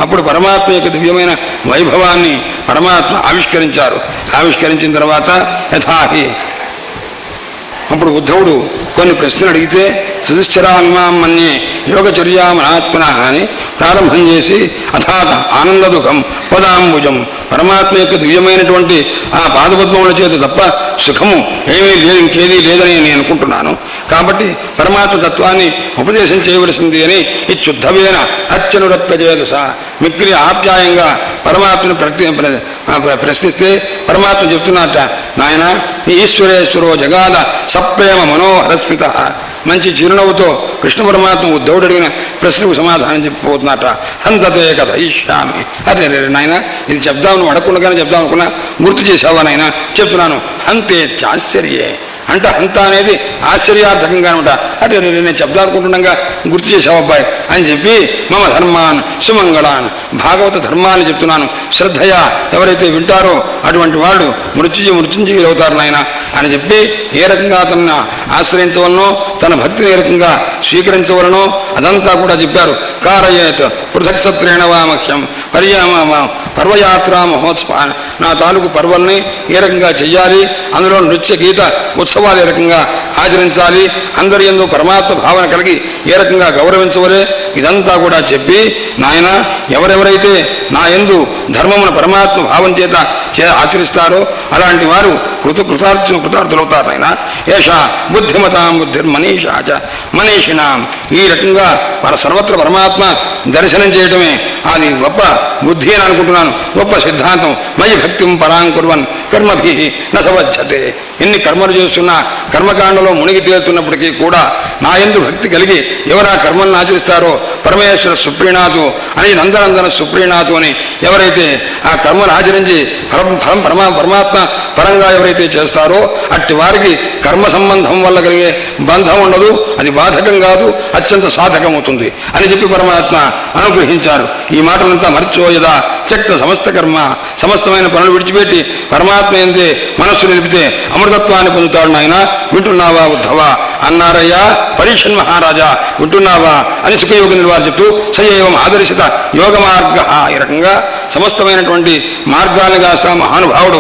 అప్పుడు పరమాత్మ యొక్క దివ్యమైన వైభవాన్ని పరమాత్మ ఆవిష్కరించారు. ఆవిష్కరించిన తర్వాత యథాహి అప్పుడు ఉద్ధవుడు కొన్ని ప్రశ్నలు అడిగితే సదుశ్చరామిమాం మన్యే యోగచర్యామనాత్మన అని ప్రారంభం చేసి అథాత ఆనంద దుఃఖం పదాంబుజం పరమాత్మ యొక్క దివ్యమైనటువంటి ఆ పాదపద్మముల చేత తప్ప సుఖము ఏమీ లేదు, ఇంకేదీ లేదని నేను అనుకుంటున్నాను. కాబట్టి పరమాత్మ తత్వాన్ని ఉపదేశం చేయవలసింది అని ఇచ్చుద్ధవేన అత్యనురక్తచేదస మిక్కిలి ఆప్యాయంగా పరమాత్మను ప్రశ్నిస్తే పరమాత్మ చెప్తున్నట్ట, నాయన ఈశ్వరేశ్వరో జగాద సప్రేమ మనోహరస్మిత. మంచి చిరునవ్వుతో కృష్ణ పరమాత్మ ఉద్ధవుడు అడిగిన ప్రశ్నకు సమాధానం చెప్పిపోతున్నట్ట. హంతతే కథ ఇష్యామి. అరే నాయన ఇది చెప్దాం అడగకుండానే చెప్దాం అనుకున్నా, గుర్తు చేసావా నాయన? చెప్తున్నాను. హంతే చాశ్చర్యే అంటే హంత అనేది ఆశ్చర్యార్థకంగా అనమాట. అంటే నేను చెప్దాం అనుకుంటున్నాగా గుర్తు చేసావు అబ్బాయి అని చెప్పి మమ ధర్మాన్ సుమంగళాన్ భాగవత ధర్మాన్ని చెప్తున్నాను. శ్రద్ధయా ఎవరైతే వింటారో అటువంటి వాళ్ళు మృత్యుంజయులు అవుతారు నాయన అని చెప్పి ఏ రకంగా తనను ఆశ్రయించవలనో తన భక్తిని ఏ రకంగా స్వీకరించవలనో అదంతా కూడా చెప్పారు. కారయేత్ పృథక్ సత్రేణ వామఖ్యం పర్వయాత్రా మహోత్సవ నా తాలూకు పర్వల్ని ఏ రకంగా చెయ్యాలి, అందులో నృత్య గీత ఉత్సవాలు ఏ రకంగా ఆచరించాలి, అందరి యందు పరమాత్మ భావన కలిగి ఏ రకంగా గౌరవించవలే ఇదంతా కూడా చెప్పి నాయన ఎవరెవరైతే నా యందు ధర్మమును పరమాత్మ భావం చేత ఆచరిస్తారో అలాంటి వారు కృతార్థులవుతారు. ఆయన ఏషా బుద్ధిమతాం బుద్ధిర్మనీషాచ మనీషిణాం. ఈ రకంగా సర్వత్ర పరమాత్మ దర్శనం చేయటమే అది గొప్ప బుద్ధి అని అనుకుంటున్నాను, గొప్ప సిద్ధాంతం. మయి భక్తిం పరాం కుర్వన్ కర్మభి నసవజ్జతే. ఎన్ని కర్మలు చేస్తున్నా కర్మకాండలో మునిగి తేలుతున్నప్పటికీ కూడా నా యందు భక్తి కలిగి ఎవరా కర్మలను ఆచరిస్తారో పరమేశ్వర సుప్రీణాతు అని నందనందన సుప్రీణాతు అని ఎవరైతే ఆ కర్మను ఆచరించి పరమాత్మ పరంగా ఎవరైతే చేస్తారో అట్టి వారికి కర్మ సంబంధం వల్ల కలిగే బంధం ఉండదు, అది బాధకం కాదు, అత్యంత సాధకం అవుతుంది అని చెప్పి పరమాత్మ అనుగ్రహించారు. ఈ మాటలంతా మర్చోయదా చక్త సమస్త కర్మ సమస్తమైన పనులు విడిచిపెట్టి పరమాత్మ ఎందే మనస్సు నిలిపితే అమృతత్వాన్ని పొందుతాడు. నాయన వింటున్నావా ఉద్ధవా అన్నారయ్యా పరీక్షన్ మహారాజా వింటున్నావా అని సుఖయోగిని వారు చెప్తూ సయైవం ఆదర్శిత యోగ మార్గ ఈ రకంగా సమస్తమైనటువంటి మార్గాన్ని కాస్త మహానుభావుడు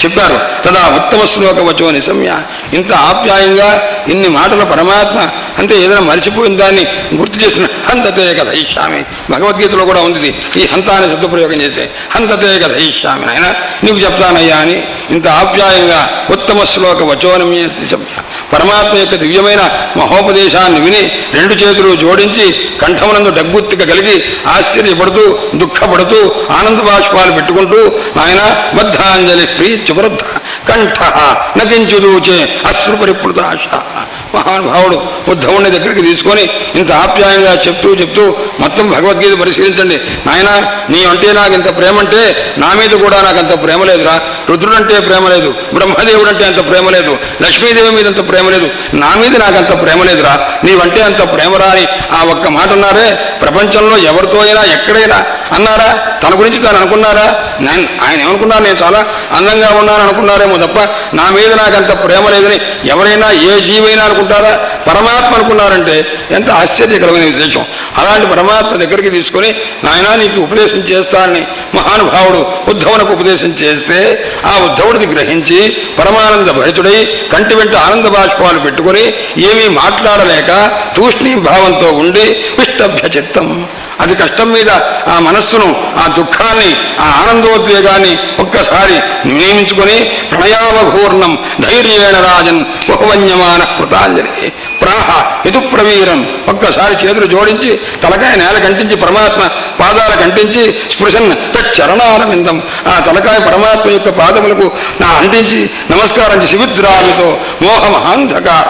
చెప్పారు. తదా ఉత్తమ శ్లోక వచో నిశమ్య. ఇంత ఆప్యాయంగా ఇన్ని మాటలు పరమాత్మ అంటే ఏదైనా మర్చిపోయిన దాన్ని గుర్తు చేసిన హంతతే కథ ఇష్యామి. భగవద్గీతలో కూడా ఉంది ఈ హంతాన్ని శబ్దప్రయోగం చేసే హంతతే కథ ఇష్యామి. నాయన నీకు చెప్తానయ్యా అని ఇంత ఆప్యాయంగా ఉత్తమ శ్లోక వచోనమ్య నిశమ్య పరమాత్మ యొక్క దివ్యమైన మహోపదేశాన్ని విని రెండు చేతులు జోడించి కంఠమునందు డగ్గుత్తిక కలిగి ఆశ్చర్యపడుతూ దుఃఖపడుతూ ఆనంద బాష్పాలు పెట్టుకుంటూ నాయన బద్ధాంజలి ప్రీత్యువృద్ధ కంఠ నకించుదూచే అశ్రు పరిప్లుతాశ. మహానుభావుడు ఉద్ధవుని దగ్గరికి తీసుకొని ఇంత ఆప్యాయంగా చెప్తూ మొత్తం భగవద్గీత పరిశీలించండి. నాయన నీ అంటే నాకు ఇంత ప్రేమ అంటే నా మీద కూడా నాకు అంత ప్రేమ లేదురా. రుద్రుడంటే ప్రేమ లేదు, బ్రహ్మదేవుడు అంటే అంత ప్రేమ లేదు, లక్ష్మీదేవి మీద అంత ప్రేమ లేదు, నా మీద నాకు అంత ప్రేమ లేదురా. నీవంటే అంత ప్రేమరా అని ఆ ఒక్క మాట అన్నారే. ప్రపంచంలో ఎవరితో అయినా ఎక్కడైనా అన్నారా? తన గురించి తాను అనుకున్నారా? ఆయన ఏమనుకున్నారు? నేను చాలా అందంగా ఉన్నాను అనుకున్నారేమో తప్ప నా మీద నాకంత ప్రేమ లేదని ఎవరైనా ఏ జీవైనా అనుకుంటారా? పరమాత్మ అనుకున్నారంటే ఎంత ఆశ్చర్యకరమైన విశేషం. అలాంటి పరమాత్మ దగ్గరికి తీసుకొని నాయన నీకు ఉపదేశం చేస్తానని మహానుభావుడు ఉద్ధవునికి ఉపదేశం చేస్తే ఆ ఉద్ధవుడికి గ్రహించి పరమానంద భరితుడై కంటి వెంట ఆనంద బాష్పాలు పెట్టుకొని ఏమీ మాట్లాడలేక తూష్ణీ భావంతో ఉండి విష్టభ్య చిత్తం అది కష్టం మీద ఆ మనస్సును ఆ దుఃఖాన్ని ఆ ఆనందోద్వేగాన్ని ఒక్కసారి నియమించుకొని ప్రణయావఘూర్ణం ధైర్యేణ రాజన్ బహువన్యమాన కృతాంజలి ప్రాహ ఇటు ప్రవీరం ఒక్కసారి చేతులు జోడించి తలకాయ నేల కంటించి పరమాత్మ పాదాల కంటించి స్పృశన్ తచ్చరణాల విందం ఆ తలకాయ పరమాత్మ యొక్క పాదములకు నా అంటించి నమస్కారం చేసి విద్రామితో మోహమహాంధకార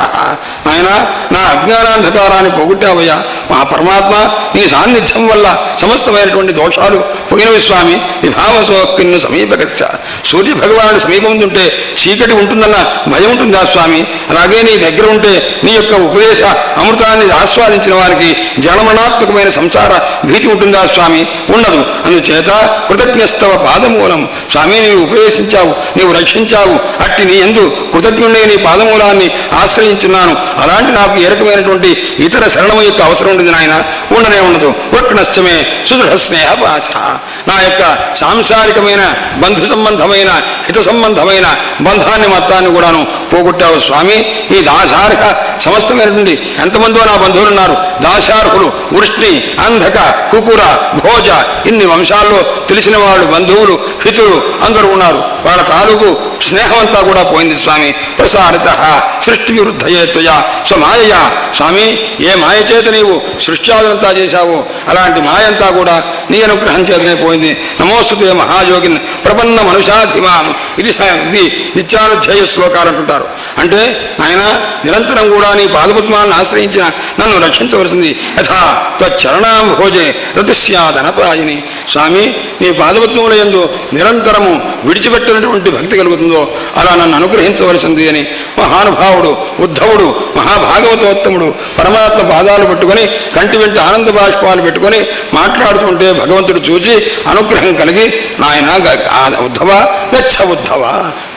ఆయన నా అజ్ఞానాంధకారాన్ని పోగొట్టావయ్యా మా పరమాత్మ నీ సాన్నిధ్యం వల్ల సమస్తమైనటువంటి దోషాలు పోయినవి స్వామి. విభావసోక్కిన్ను సమీపగచ్చ సూర్య భగవానుడి సమీపం ఉంటే చీకటి ఉంటుందన్న భయం ఉంటుందా స్వామి? అలాగే నీ దగ్గర ఉంటే నీ యొక్క ఉపదేశ అమృతాన్ని ఆస్వాదించిన వారికి జనమనాత్మకమైన సంసార భీతి ఉంటుందా స్వామి? స్వామి, ఉండదు. అందుచేత కృతజ్ఞస్తవ పాదమూలం, స్వామి నీవు ఉపదేశించావు, నీవు రక్షించావు, అట్టి నీ యందు కృతజ్ఞుడే నీ పాదమూలాన్ని ఆశ్రయించున్నాను. అలాంటి నాకు ఏ రకమైనటువంటి ఇతర శరణం యొక్క అవసరం ఉండదు నాయన, ఉండనే ఉండదు. వృక్నశ్చమే సుదృఢ స్నేహ పాశ, నా యొక్క సాంసారికమైన బంధు సంబంధమైన హిత సంబంధమైన బంధాన్ని మొత్తాన్ని కూడాను పోగొట్టావు స్వామి. ఈ దాశార్హ సమస్తమైనటువంటి ఎంతమందో నా బంధువులు ఉన్నారు. దాశార్హులు, వృష్ణి, అంధక, కుకుర, భోజ, ఇన్ని వంశాల్లో తెలిసిన వాళ్ళు, బంధువులు, హితులు అందరూ ఉన్నారు. వాళ్ళ తాలూకు స్నేహం అంతా కూడా పోయింది స్వామి. ప్రసారిత సృష్టి విరుద్ధయే త్వయా స్వమాయయా, స్వామి ఏ మాయ చేత నీవు సృష్ట్యాదంతా చేశావో అలాంటి మాయంతా కూడా నీ అనుగ్రహం చేతనే పోయింది. నమోస్తుతే మహాయోగిన్ ప్రపన్న మనుషాధిమాం. ఇది నిత్యానుధ్యేయ శ్లోకాలు అంటుంటారు. అంటే ఆయన నిరంతరం కూడా నీ పాదపద్మాలను ఆశ్రయించిన నన్ను రక్షించవలసింది. యథా త్వచ్చరణాం భోజే రతిస్యాదనపాయిని, స్వామి నీ పాదపద్మముల యందు నిరంతరము విడిచిపెట్టినటువంటి భక్తి కలుగుతుందో అలా నన్ను అనుగ్రహించవలసింది అని మహానుభావుడు ఉద్ధవుడు మహాభాగవతోత్తముడు పరమాత్మ పాదాలు పెట్టుకొని కంటి వెంట ఆనంద బాష్పాలు పెట్టుకొని మాట్లాడుతుంటే భగవంతుడు చూచి అనుగ్రహం కలిగి, నాయన ఉద్ధవ గచ్చ ఉద్ధవ,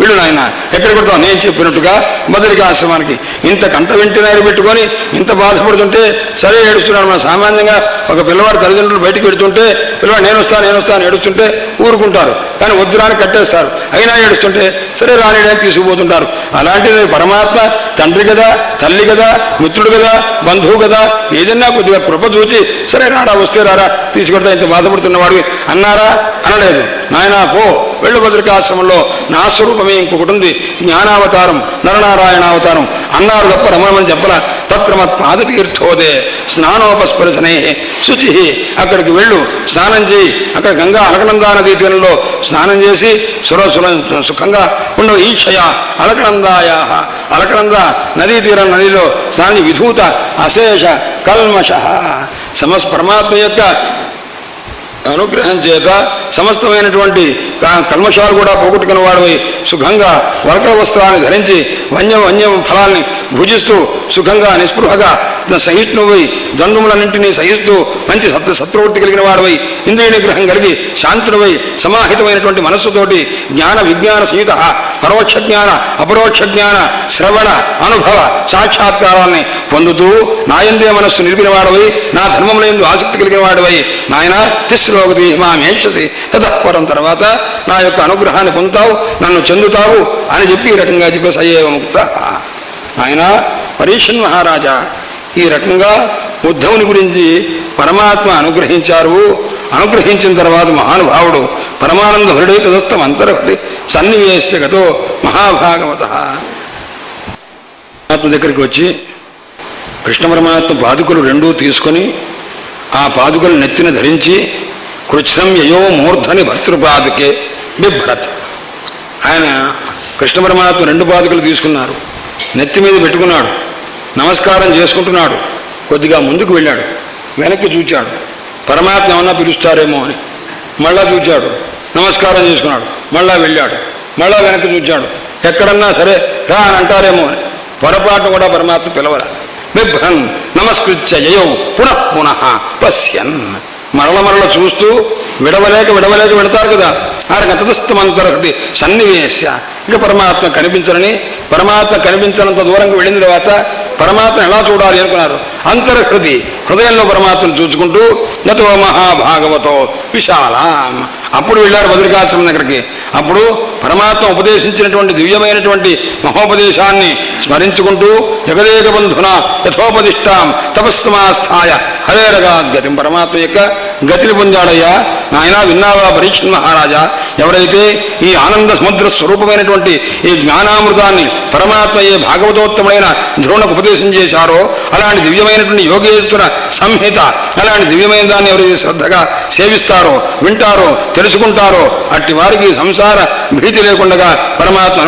వీళ్ళు నాయన ఎక్కడ కొడతావు, నేను చెప్పినట్టుగా బదరికా ఆశ్రమానికి. ఇంత కంట వెంటి నాయన పెట్టుకొని ఇంత బాధపడుతుంటే సరే ఏడుస్తున్నాడు. మన సామాన్యంగా ఒక పిల్లవాడు తల్లిదండ్రులు బయటికి పెడుతుంటే పిల్లవాడు నేను వస్తాను ఏడుస్తుంటే ఊరుకుంటారు, కానీ వద్దురాని కట్టేస్తారు. అయినా ఏడుస్తుంటే సరే రాలేడని తీసుకుపోతుంటారు. అలాంటిది పరమాత్మ తండ్రి కదా, తల్లి కదా, మిత్రుడు కదా, బంధువు కదా, ఏదన్నా కొద్దిగా కృప చూచి సరే రారా, వస్తే రారా, తీసుకెడతా, ఇంత బాధపడుతున్నవాడివి అన్నారా? అనలేదు. నాయనా పో, వెళ్ళు బద్రికాశ్రమంలో నా స్వరూపమే ఇంకొకటి ఉంది, జ్ఞానావతారం, నరనారాయణావతారం అన్నారు తప్ప రమణమని చెప్పలా. తత్రమత్పాదతీర్థోదే స్నానోపస్పర్శనే శుచి, అక్కడికి వెళ్ళు, స్నానం చేయి. అక్కడ గంగా అలకనందా నదీ తీరంలో స్నానం చేసి సుఖంగా ఉండవు. ఈక్షయ అలకనందాయా, అలకనంద నదీ తీరం నదిలో స్నానం విధూత అశేష కల్మష, పరమాత్మ యొక్క అనుగ్రహం చేత సమస్తమైనటువంటి కల్మషాలు కూడా పోగొట్టుకున్న వాడివై సుఖంగా వర్గ వస్త్రాన్ని ధరించి వన్యం ఫలాల్ని భుజిస్తూ సుఖంగా నిస్పృహగా సహిష్ణువై ద్వంద్వములన్నింటినీ సహిస్తూ మంచి సత్ప్రవృత్తి కలిగిన వాడివై ఇంద్రియ నిగ్రహం కలిగి శాంతుడివై సమాహితమైనటువంటి మనస్సుతోటి జ్ఞాన విజ్ఞాన సహిత పరోక్ష జ్ఞాన అపరోక్ష జ్ఞాన శ్రవణ అనుభవ సాక్షాత్కారాన్ని పొందుతూ నాయందే మనస్సు నిలిపిన వాడవై నా ధర్మములందు ఆసక్తి కలిగిన వాడివై నాయన తిస్లోగతి మామేషసి తతఃపరం, తర్వాత నా యొక్క అనుగ్రహాన్ని పొందుతావు, నన్ను చెందుతావు అని చెప్పి ఈ రకంగా చెప్పి సయేవ ముక్త. ఆయన పరీక్షన్ మహారాజా ఈ రకంగా ఉద్ధవుని గురించి పరమాత్మ అనుగ్రహించారు. అనుగ్రహించిన తర్వాత మహానుభావుడు పరమానంద హృదయ తదస్థం అంతర్హృది సన్నివేశ్య గతో మహాభాగవత ఆత్మ దగ్గరికి వచ్చి కృష్ణ పరమాత్మ పాదుకలు రెండూ తీసుకొని ఆ పాదుకలు నెత్తిన ధరించి కృచ్ఛ్రం యయో మూర్ధని భర్తృపాదుకే బిభ్రత్. ఆయన కృష్ణ పరమాత్మ రెండు పాదుకలు తీసుకున్నారు, నెత్తి మీద పెట్టుకున్నాడు, నమస్కారం చేసుకుంటున్నాడు. కొద్దిగా ముందుకు వెళ్ళాడు, వెనక్కి చూచాడు, పరమాత్మ ఏమన్నా పిలుస్తారేమో అని మళ్ళా చూచాడు, నమస్కారం చేసుకున్నాడు, మళ్ళా వెళ్ళాడు, మళ్ళా వెనక్కి చూచాడు, ఎక్కడన్నా సరే రా అని అంటారేమో అని. పొరపాటు కూడా పరమాత్మ పిలవరా. బిభ్రన్ నమస్కృత్య జయౌ పునః పునః పశ్యన్, మరల చూస్తూ విడవలేక వెడతారు కదా. ఆడికి తతస్థమంతర్హృది సన్నివేశ్య, ఇంకా పరమాత్మ కనిపించరని, పరమాత్మ కనిపించనంత దూరంకి వెళ్ళిన తర్వాత పరమాత్మ ఎలా చూడాలి అనుకున్నారు. అంతర్హృది, హృదయంలో పరమాత్మను చూసుకుంటూ నతో మహాభాగవతో విశాలాం. అప్పుడు వెళ్ళారు బద్రికాశ్రమం దగ్గరికి. అప్పుడు పరమాత్మ ఉపదేశించినటువంటి దివ్యమైనటువంటి మహోపదేశాన్ని స్మరించుకుంటూ జగదేక బంధున యథోపదిష్టాం తపస్సమాస్థాయ హరేరగాద్గతిం, పరమాత్మ యొక్క గతిని పొందాడయ్యా. నాయన విన్నావా పరీక్షన్ మహారాజా, ఎవరైతే ఈ ఆనంద సముద్ర స్వరూపమైనటువంటి ఈ జ్ఞానామృతాన్ని పరమాత్మ ఏ భాగవతోత్తముడైన ధ్రువునకు ఉపదేశం చేశారో అలాంటి దివ్యమైనటువంటి యోగేశ్వర సంహిత, అలాంటి దివ్యమైన దాన్ని ఎవరైతే శ్రద్ధగా సేవిస్తారో, వింటారో, తెలుసుకుంటారో అట్టి వారికి సంసార భీతి లేకుండా పరమాత్మ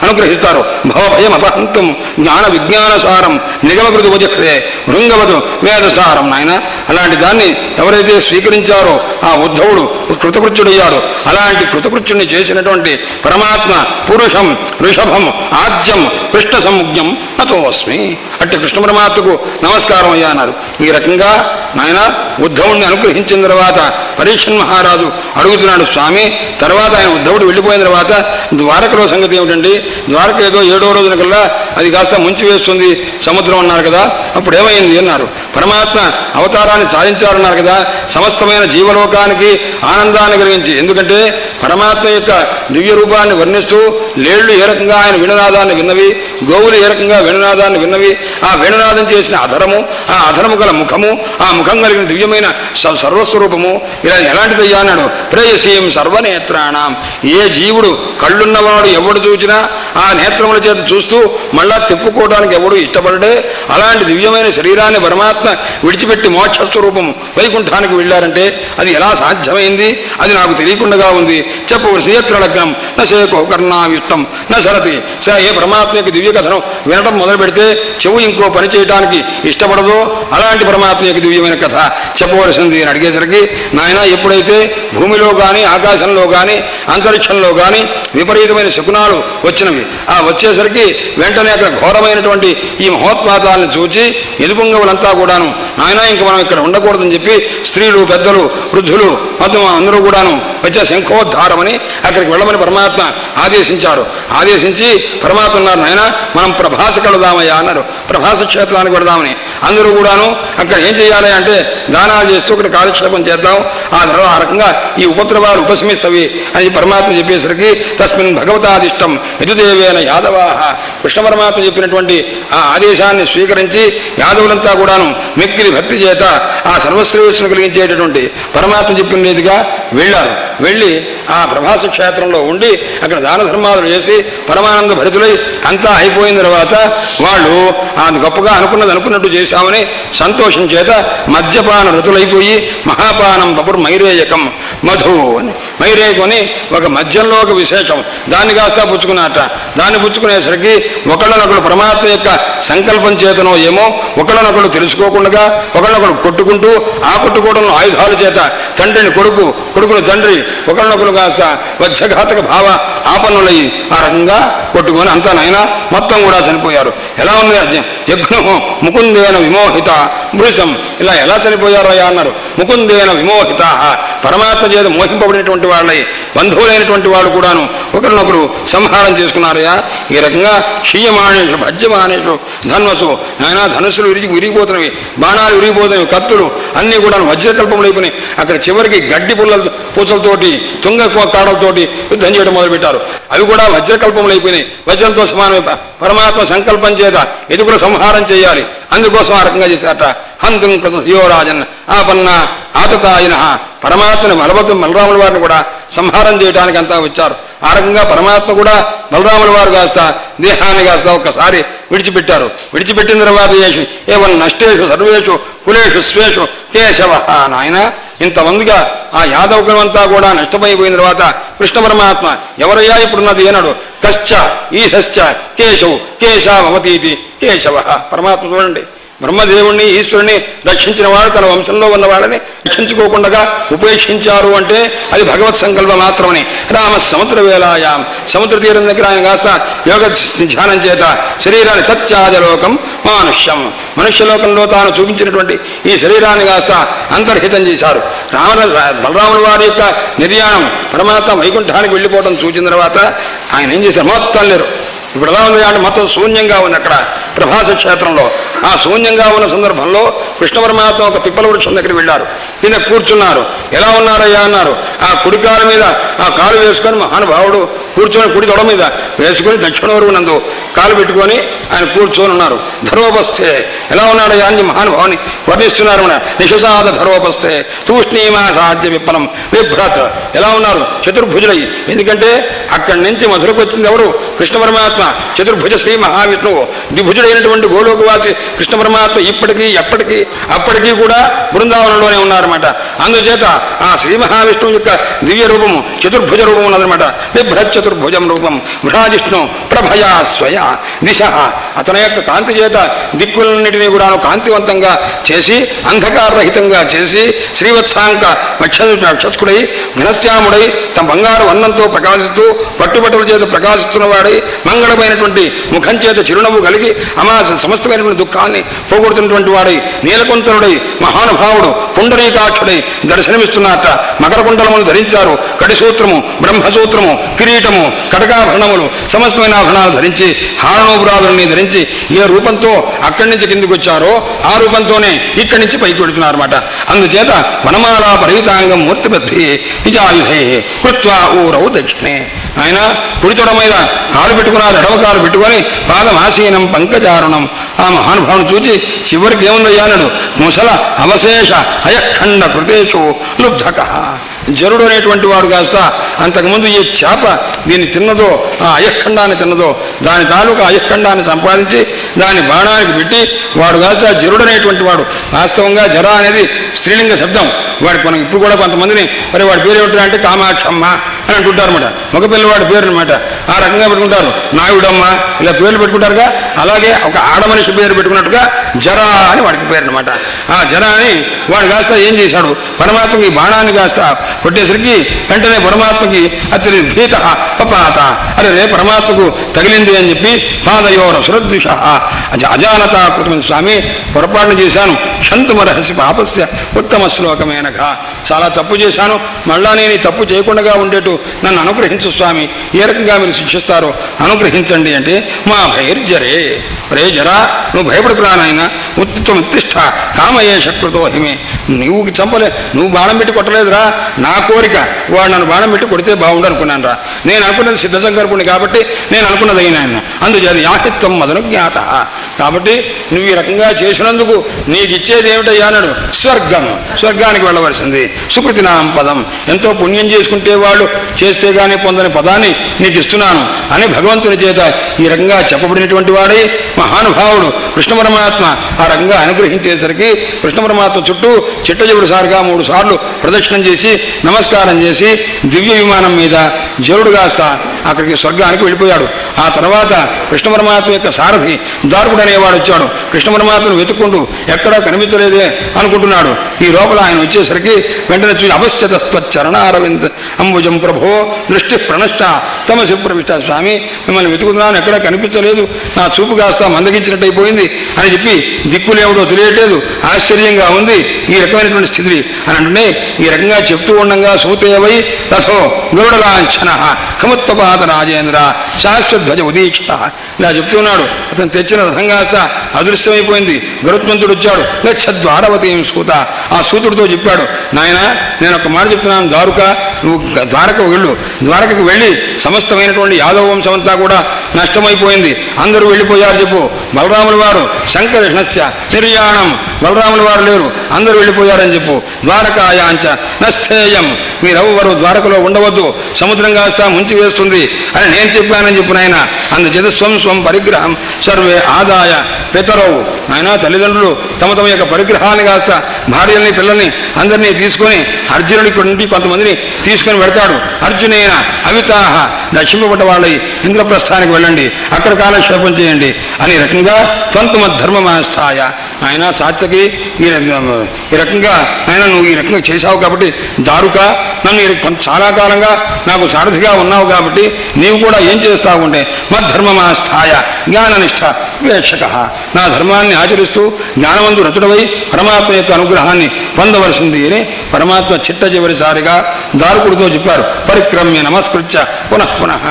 అనుగ్రహిస్తారు. భవభయం అపహంతం జ్ఞాన విజ్ఞానసారం నిగమకృతి ఉపజక్రే భృంగవతు వేదసారం. నాయన అలాంటి దాన్ని ఎవరైతే స్వీకరించారో ఆ ఉద్ధవుడు కృతకృత్యుడయ్యాడు. అలాంటి కృతకృత్యుడిని చేసినటువంటి పరమాత్మ పురుషం ఋషభం ఆజ్యం కృష్ణ సంజ్ఞం నతోస్మి. అట్టి కృష్ణ పరమాత్మకు నమస్కారం అయ్యా అన్నారు. ఈ రకంగా నాయన ఉద్ధవుడిని అనుగ్రహించిన తర్వాత పరీక్షన్ మహారాజు అడుగుతున్నాడు, స్వామి తర్వాత ఆయన ఉద్ధవుడు వెళ్ళిపోయిన తర్వాత ద్వారకలో సంగతి ఏమిటండి? ద్వారక ఏదో 7వ రోజున కల్లా అది కాస్త ముంచి వేస్తుంది సముద్రం అన్నారు కదా, అప్పుడు ఏమైంది అన్నారు. పరమాత్మ అవతారాన్ని సాధించారన్నారు కదా, సమస్తమైన జీవలోకానికి ఆనందాన్ని కలిగించి. ఎందుకంటే పరమాత్మ యొక్క దివ్య రూపాన్ని వర్ణిస్తూ లేళ్లు ఏ రకంగా ఆయన వేణునాదాన్ని విన్నవి, గోవులు ఏ రకంగా వేణునాదాన్ని విన్నవి, ఆ వేణునాదం చేసిన అధరము, ఆ అధరము గల ముఖము, ఆ ముఖం కలిగిన దివ్యమైన సర్వస్వరూపము ఇలా ఎలాంటిదయ్యా అన్నాడు. ప్రేయసీం సర్వనేత్రాణం. ఏ జీవుడు కళ్ళున్నవాడు ఎవడు చూసినా ఆ నేత్రముల చేత చూస్తూ మళ్ళా తిప్పుకోవడానికి ఎవడు ఇష్టపడడే అలాంటి దివ్యమైన శరీరాన్ని పరమాత్మ విడిచిపెట్టి మోక్షస్వరూపము వైకుంఠానికి వెళ్ళారంటే అది ఎలా సాధ్యమైంది? అది నాకు తెలియకుండా ఉంది. చెప్పవలసి యత్రలగ్నం నశేకో కర్ణాయుష్టం నశరతి. ఏ పరమాత్మ యొక్క దివ్య కథనం వినటం మొదలు పెడితే చెవు ఇంకో పని చేయడానికి ఇష్టపడదో అలాంటి పరమాత్మ యొక్క దివ్యమైన కథ చెప్పవలసింది అని అడిగేసరికి, నాయన ఎప్పుడైతే భూమిలో కానీ ఆకాశంలో కానీ అంతరిక్షంలో కానీ విపరీతమైన శకునాలు వచ్చినవి, ఆ వచ్చేసరికి వెంటనే అక్కడ ఘోరమైనటువంటి ఈ మహోత్పాతాలను చూచి ఎదుపుంగవులంతా కూడాను నాయన ఇంక మనం ఇక్కడ ఉండకూడదని చెప్పి స్త్రీలు పెద్దలు వృద్ధులు మొత్తం అందరూ కూడాను వచ్చే శంఖోద్ధారమని అక్కడికి వెళ్ళమని పరమాత్మ ఆదేశించారు. ఆదేశించి పరమాత్మ అన్నారు, నాయన మనం ప్రభాసకి వెళదామయ్యా అన్నారు. ప్రభాస క్షేత్రానికి వెళదామని అందరూ కూడాను అక్కడ ఏం చేయాలి అంటే దానాలు చేస్తూ ఇక్కడ కాలక్షేపం చేద్దాం, ఆ తర్వాత ఆ రకంగా ఈ ఉపద్రవాలు ఉపశమిస్తవి అని పరమాత్మ చెప్పేసరికి తస్మిన్ భగవతాదిష్టం యదుదేవేన యాదవాహ. కృష్ణ పరమాత్మ చెప్పినటువంటి ఆ ఆదేశాన్ని స్వీకరించి యాదవులంతా కూడాను మిక్కిలి భక్తి చేత ఆ సర్వశ్రేయస్సును కలిగించేటటువంటి పరమాత్మ చెప్పిన రీతిగా వెళ్ళారు. వెళ్ళి ఆ ప్రభాస క్షేత్రంలో ఉండి అక్కడ దాన ధర్మాలు చేసి పరమానంద భరితులై అంతా అయిపోయిన తర్వాత వాళ్ళు ఆ గొప్పగా అనుకున్నట్టు చేశామని సంతోషం చేత మద్యపాన ఋతులైపోయి మహాపానం బపుర్ మైరేయకం మధు అని మైరేయకని ఒక మద్యంలో ఒక విశేషం దాన్ని కాస్త పుచ్చుకున్నట్ట. దాన్ని పుచ్చుకునేసరికి ఒకళ్ళనొకళ్ళు పరమాత్మ యొక్క సంకల్పం చేతనో ఏమో ఒకళ్ళనొకళ్ళు తెలుసుకోకుండా ఒకళ్ళనొకళ్ళు కొట్టుకుంటూ ఆ కొట్టుకోవడంలో ఆయుధాల చేత తండ్రిని కొడుకు, కొడుకును తండ్రి ఒకళ్ళనొకళ్ళు కాస్త వధ్యఘాతక భావ ఆపన్నులయ్యి ఆ రకంగా కొట్టుకొని అంతా నాయన మొత్తం కూడా చనిపోయారు. ఎలా ఉంది యజ్ఞ ముకుందేన విమోహిత భృశం. ఇలా ఎలా చనిపోయారో అన్నారు. ముకుందేన విమోహిత పరమాత్మ చేత మోహింపబడినటువంటి వాళ్ళై బంధువులైనటువంటి వాళ్ళు కూడాను ఒకరినొకరు సంహారం చేసుకున్నారయ్యా. ఈ రకంగా క్షీయమానేషు భజ్యమానేషు ధన్వసు. నాయన ధనుసులు విరిగిపోతున్నవి, బాణాలు విరిగిపోతున్నవి, కత్తులు అన్నీ కూడా వజ్రకల్పములైపోయినాయి. అక్కడ చివరికి గడ్డి పూసలతోటి తుంగ కాడలతోటి యుద్ధం చేయడం మొదలుపెట్టారు. అవి కూడా వజ్రకల్పములైపోయినాయి, వజ్రంతో సమానమై పరమాత్మ సంకల్పం చేత ఇది కూడా సంహారం చేయాలి. అందుకోసం ఆ రకంగా చేశారట. హంతుం కృతయోరాజన్ ఆపన్న ఆతతాయన. పరమాత్మని బలరాముల వారిని కూడా సంహారం చేయడానికి అంతా వచ్చారు. ఆ రకంగా పరమాత్మ కూడా బలరాముల వారు కాస్త దేహాన్ని కాస్త ఒక్కసారి విడిచిపెట్టారు. విడిచిపెట్టిన తర్వాత ఏవన్ నష్టేషు సర్వేషు కులేషు స్వేషు కేశవ. నాయన ఇంతమందిగా ఆ యాదవ కులమంతా కూడా నష్టమైపోయిన తర్వాత కృష్ణ పరమాత్మ ఎవరయ్యా ఇప్పుడున్నది ఏనాడు కశ్చ ఈశశ్చ కేశవ్ కేశావతీతి కేశవ. పరమాత్మ చూడండి, బ్రహ్మదేవుణ్ణి ఈశ్వరుని రక్షించిన వాడు తన వంశంలో ఉన్న వాళ్ళని రక్షించుకోకుండా ఉపేక్షించారు అంటే అది భగవత్ సంకల్పం మాత్రమని. రామ సముద్ర వేలాయాం. సముద్ర తీరం దగ్గర ఆయన కాస్త యోగ ధ్యానం చేత శరీరాన్ని తత్యాజలోకం మానుష్యం. మనుష్యలోకంలో తాను చూపించినటువంటి ఈ శరీరాన్ని కాస్త అంతర్హితం చేశారు. బలరాముల వారి యొక్క నిర్యాణం పరమాత్మ వైకుంఠానికి వెళ్ళిపోవడం చూసిన తర్వాత ఆయన ఏం చేశారు, మొత్తం లేరు. ఇప్పుడు ఎలా ఉంది అంటే మొత్తం శూన్యంగా ఉంది అక్కడ ప్రభాస క్షేత్రంలో. ఆ శూన్యంగా ఉన్న సందర్భంలో కృష్ణ పరమాత్మ ఒక పిప్పల వృక్షం దగ్గరికి వెళ్ళారు. కింద కూర్చున్నారు. ఎలా ఉన్నారయ్యా అన్నారు. ఆ కుడి కాలు మీద ఆ కాలు వేసుకొని మహానుభావుడు కూర్చొని కుడి తొడ మీద వేసుకొని దక్షిణోరు నందు కాలు పెట్టుకొని ఆయన కూర్చొని ఉన్నారు. ధరోపస్థే. ఎలా ఉన్నాడయ్యా అని మహానుభావుని వర్ణిస్తున్నారు. నిశసాద ధరోపస్థే తూష్ణీమా సాధ్య విప్పలం విభ్రత్. ఎలా ఉన్నారు, చతుర్భుజులై. ఎందుకంటే అక్కడి నుంచి మధురకు వచ్చింది ఎవరు, కృష్ణ పరమాత్మ. చతుర్భుజ శ్రీ మహావిష్ణువు ద్విభుజుడైనటువంటి గోలోకవాసి కృష్ణ పరమాత్మ ఇప్పటికీ ఎప్పటికీ అప్పటికీ కూడా బృందావనంలోనే ఉన్నారన్నమాట. అందుచేత ఆ శ్రీ మహావిష్ణువు యొక్క దివ్య రూపము చతుర్భుజ రూపం ఉన్నదనమాట. బిభ్రచతుర్భుజం రూపం భ్రాజిష్ణు ప్రభయా స్వయ దిశ. అతని యొక్క కాంతి చేత దిక్కులన్నిటినీ కూడా కాంతివంతంగా చేసి అంధకారరహితంగా చేసి శ్రీవత్సాంక నక్షత్రుడై ఘనశ్యాముడై తమ బంగారు వర్ణంతో ప్రకాశిస్తూ పట్టుబట్టల చేత ప్రకాశిస్తున్నవాడై మంగళమైనటువంటి ముఖం చేత చిరునవ్వు కలిగి సమస్తమైనటువంటి దుఃఖాన్ని పోగొడుతున్నటువంటి వాడై నీలకుంతనుడై మహానుభావుడు పుండరీకాక్షుడై దర్శనమిస్తున్నట్ట. మకర కుండలములు ధరించారు, కటిసూత్రము బ్రహ్మసూత్రము కిరీటము కటకాభరణములు సమస్తమైన ఆభరణాలు ధరించి హారణోపురాదుల్ని ధరించి ఏ రూపంతో అక్కడి నుంచి కిందికి వచ్చారో ఆ రూపంతోనే ఇక్కడి నుంచి పైకి వెళుతున్నారన్నమాట. అందుచేత వనమాలా పరిహితాంగం మూర్తిబద్ధి నిజాయుధై కృత్వా ఊరౌ దక్షిణే. ఆయన కుడితొడ మీద కాలు పెట్టుకున్నారు, ఎడవ కాలు పెట్టుకొని పాదమాసీనం పంకజారుణం. ఆ మహానుభావును చూచి చివరికి ఏముందయ్యానడు ముసల అవశేష అయఖండ కృతేషు లుబ్ధక. జరుడు అనేటువంటి వాడు కాస్త అంతకుముందు ఏ చేప దీన్ని తిన్నదో ఆ అయఖండాన్ని తిన్నదో దాని తాలూకా అయఖండాన్ని సంపాదించి దాని బాణానికి పెట్టి వాడు కాస్త జరుడు అనేటువంటి వాడు. వాస్తవంగా జర అనేది స్త్రీలింగ శబ్దం. వాడికి మనం ఇప్పుడు కూడా కొంతమందిని మరి వాడి పేరు ఏమిటంటే అంటే కామాక్షమ్మ అని అంటుంటారు అనమాట. మగ పిల్లవాడి పేరు అనమాట. ఆ రకంగా పెట్టుకుంటారు. నాయుడమ్మ ఇలా పేర్లు పెట్టుకుంటారుగా. అలాగే ఒక ఆడమనిషి పేరు పెట్టుకున్నట్టుగా జర అని వాడికి పేరు అనమాట. ఆ జర అని వాడు కాస్త ఏం చేశాడు, పరమాత్మకి బాణాన్ని కాస్త కొట్టేసరికి వెంటనే పరమాత్మకి అతని భీత పపాత అరే రే పరమాత్మకు తగిలింది అని చెప్పి పాదయోర సురద్విష అజానతా కృతమైన స్వామి పొరపాటును చేశాను, క్షంతుమరహసి పాపస్య ఉత్తమ శ్లోకమేనగా. చాలా తప్పు చేశాను, మళ్ళా నేను ఈ తప్పు చేయకుండా ఉండేట్టు నన్ను అనుగ్రహించు స్వామి. ఏ రకంగా మీరు శిక్షిస్తారో అనుగ్రహించండి అంటే మా భైర్జరే రే జరా నువ్వు భయపడుకురా నాయన. ఉత్తిష్ట కామయేష కృతో హిమే. నువ్వు చంపలే, నువ్వు బాణం పెట్టి కొట్టలేదురా. నా కోరిక వాడు నన్ను బాణం పెట్టి కొడితే బాగుండు అనుకున్నాను రా. నేను అనుకున్నది సిద్ధశంకర్పుణ్ణి కాబట్టి నేను అనుకున్నది అయినా ఆయన. అందుచేత యాహిత్వం మదను జ్ఞాత. కాబట్టి నువ్వు ఈ రకంగా చేసినందుకు నీకు ఇచ్చేది ఏమిటయ్యా అన్నాడు. స్వర్గం, స్వర్గానికి వెళ్ళవలసింది. సుకృతినాం పదం, ఎంతో పుణ్యం చేసుకుంటే వాళ్ళు చేస్తే కానీ పొందని పదాన్ని నీకు ఇస్తున్నాను అని భగవంతుని చేత ఈ రకంగా చెప్పబడినటువంటి వాడే మహానుభావుడు కృష్ణ పరమాత్మ. ఆ రకంగా అనుగ్రహించేసరికి కృష్ణ పరమాత్మ చుట్టూ చిట్టజవుడు సారుగా 3 సార్లు ప్రదక్షిణం చేసి నమస్కారం చేసి దివ్య విమానం మీద జరుడుగా అక్కడికి స్వర్గానికి వెళ్ళిపోయాడు. ఆ తర్వాత కృష్ణ పరమాత్మ యొక్క సారథి దారుకుడు అనేవాడు వచ్చాడు. కృష్ణ పరమాత్మను వెతుక్కుంటూ ఎక్కడా కనిపించలేదే అనుకుంటున్నాడు. ఈ లోపల ఆయన వచ్చేసరికి వెంటనే చూసి అవశ్యతస్వచ్చరణారవింద అంబుజం ప్రభో దృష్టి ప్రణష్ట తమసి ప్రవిష్ట. స్వామి మిమ్మల్ని వెతుకుతున్నాను, ఎక్కడా కనిపించలేదు, నా చూపు కాస్త మందగించినట్టయిపోయింది అని చెప్పి దిక్కులేమిటో తెలియట్లేదు, ఆశ్చర్యంగా ఉంది ఈ రకమైనటువంటి స్థితి అని అంటూనే ఈ రకంగా చెప్తూ ఉండగా సూతేవై రథో గరుడలాంఛన ఖముత్పపాత రాజేంద్ర శాశ్వధ్వజ ఉదీక్షిత ఇలా చెప్తున్నాడు. అతను తెచ్చిన రథం కాస్త అదృశ్యమైపోయింది. గరుత్మంతుడు వచ్చాడు. గచ్చద్వారవతీం సూత. ఆ సూతుడితో చెప్పాడు, నాయన నేను ఒక మాట చెప్తున్నాను, దారుక నువ్వు ద్వారకకు వెళ్ళు. ద్వారకకు వెళ్ళి సమస్తమైనటువంటి యాదవ వంశం అంతా కూడా నష్టమైపోయింది, అందరూ వెళ్ళిపోయారు చెప్పు. బలరాముల వారు శంకరష్ణస్య నిర్యాణం, బలరాముల వారు లేరు, అందరూ వెళ్ళిపోయారని చెప్పు. ద్వారకాయాంచ నస్థేయం, మీరెవ్వరు ద్వారకలో ఉండవద్దు, సముద్రం కాస్త ముంచి వేస్తుంది అని నేను చెప్పానని చెప్పు నాయన. అందుచేత స్వం పరిగ్రహం సర్వే ఆదాయ పితరవు. నాయన తల్లిదండ్రులు తమ తమ యొక్క పరిగ్రహాన్ని కాస్త భార్యల్ని పిల్లల్ని అందరినీ తీసుకొని అర్జునుడి నుండి కొంతమందిని తీసుకొని వెడతాడు. అర్జునేన అవితాహ రక్షింపబడ్డ వాళ్ళై ఇంద్రప్రస్థానికి వెళ్ళండి, అక్కడ కాలక్షేపం చేయండి అని రకంగా త్వంతుమ ధర్మమాస్థాయ. ఆయన సాత్యకి ఈ రకంగా ఆయన నువ్వు ఈ రకంగా చేశావు కాబట్టి దారుక నన్ను చాలా కాలంగా నాకు సారథిగా ఉన్నావు కాబట్టి నీవు కూడా ఏం చేస్తావు అంటే మద్ధర్మమాస్థాయ జ్ఞాననిష్ట వేక్షక. నా ధర్మాన్ని ఆచరిస్తూ జ్ఞానవంతు రతుడవై పరమాత్మ యొక్క అనుగ్రహాన్ని పొందవలసింది అని పరమాత్మ చిట్ట చివరిసారిగా దారుకుడితో చెప్పారు. పరిక్రమ్య నమస్కృత్య పునః పునః.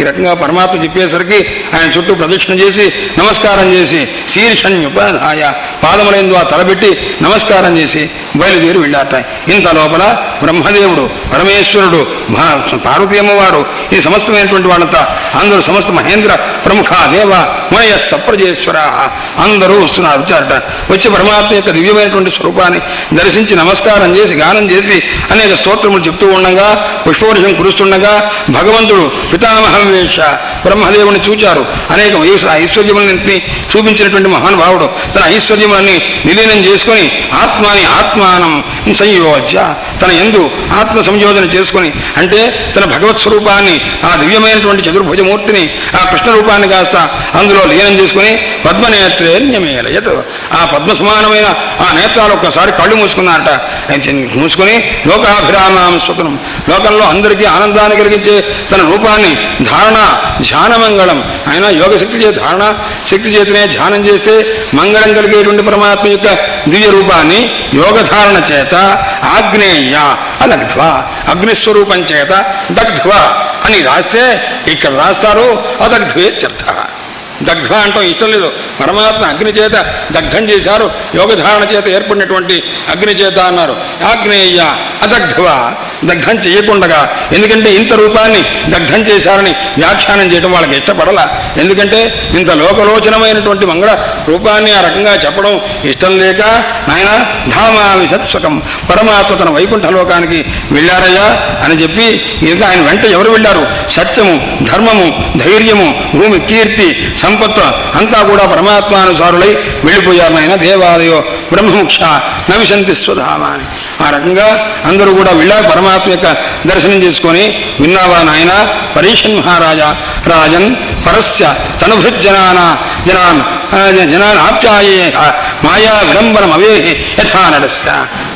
ఈ రకంగా పరమాత్మ చెప్పేసరికి ఆయన చుట్టూ ప్రదక్షిణ చేసి నమస్కారం చేసి శీర్షణ్యుపాధాయ పాదములందు ఆ తలబెట్టి నమస్కారం చేసి బయలుదేరి వెళ్ళాట. ఇంత లోపల బ్రహ్మదేవుడు పరమేశ్వరుడు పార్వతీ అమ్మవారు ఈ సమస్తమైనటువంటి వాళ్ళంతా అందరూ సమస్త మహేంద్ర ప్రముఖ దేవ మునయ సప్రజేశ్వర అందరూ వస్తున్నారు. వచ్చారట. వచ్చి పరమాత్మ యొక్క దివ్యమైనటువంటి స్వరూపాన్ని దర్శించి నమస్కారం చేసి గానం చేసి అనేక స్తోత్రములు చెప్తూ ఉండగా పుష్పవర్షం కురుస్తుండగా భగవంతుడు పితామహం వేష బ్రహ్మదేవుని చూచారు. అనేక ఐశ్వర్యములన్నింటినీ చూపించినటువంటి మహానుభావుడు తన ఐశ్వర్యములన్నీ విలీనం చేసుకొని ఆత్మానం సంయోజ్య తన యందు ఆత్మ సంయోజన చేసుకుని, అంటే తన భగవత్ స్వరూపాన్ని, ఆ దివ్యమైనటువంటి చతుర్భుజమూర్తిని, ఆ కృష్ణ రూపాన్ని కాస్త అందులో లీనం చేసుకుని పద్మనేత్రే న్యమేలయత్ ఆ పద్మ సమానమైన ఆ నేత్రాలు ఒక్కసారి కళ్ళు మూసుకున్నారట. మూసుకొని లోకాభిరామాం స్వతనం లోకంలో అందరికీ ఆనందాన్ని కలిగించే తన రూపాన్ని ధ్యానమంగళం ఆయన యోగశక్తి చేత శక్తి చేతనే ధ్యానం చేస్తే మంగళం కలిగేటువంటి పరమాత్మ యొక్క దివ్య రూపాన్ని యోగధారణ చేత ఆగ్నేయ అదగ్ధ్వ అగ్నిస్వరూపం చేత దగ్ధ్వ అని రాస్తే ఇక్కడ రాస్తారు అదగ్ధ్వేత్యర్థ. దగ్ధ్వ అంటాం ఇష్టం లేదు. పరమాత్మ అగ్ని చేత దగ్ధం చేశారు, యోగధారణ చేత ఏర్పడినటువంటి అగ్ని చేత అన్నారు. ఆగ్నేయ అదగ్ధ్వ దగ్ధం చేయకుండగా, ఎందుకంటే ఇంత రూపాన్ని దగ్ధం చేశారని వ్యాఖ్యానం చేయడం వాళ్ళకి ఇష్టపడలా. ఎందుకంటే ఇంత లోకలోచనమైనటువంటి మంగళ రూపాన్ని ఆ రకంగా చెప్పడం ఇష్టం లేక నాయన ధామా విసత్స్వకం పరమాత్మ తన వైకుంఠ లోకానికి వెళ్ళారయ్యా అని చెప్పి, ఇంకా ఆయన వెంట ఎవరు వెళ్ళారు? సత్యము, ధర్మము, ధైర్యము, భూమి, కీర్తి, సంపత్తు అంతా కూడా పరమాత్మానుసారులై వెళ్ళిపోయారు. నాయన దేవాదయో బ్రహ్మముక్ష నవిశంతి స్వధామ అని ఆ రకంగా అందరూ కూడా వెళ్ళారు పరమాత్మ యొక్క దర్శనం చేసుకొని. విన్నావా నాయన పరీషన్ మహారాజా రాజన్ పరస్య జనాన్ ఆప్యాయే మాయా విడంబనమవేహి యథా నడస్య.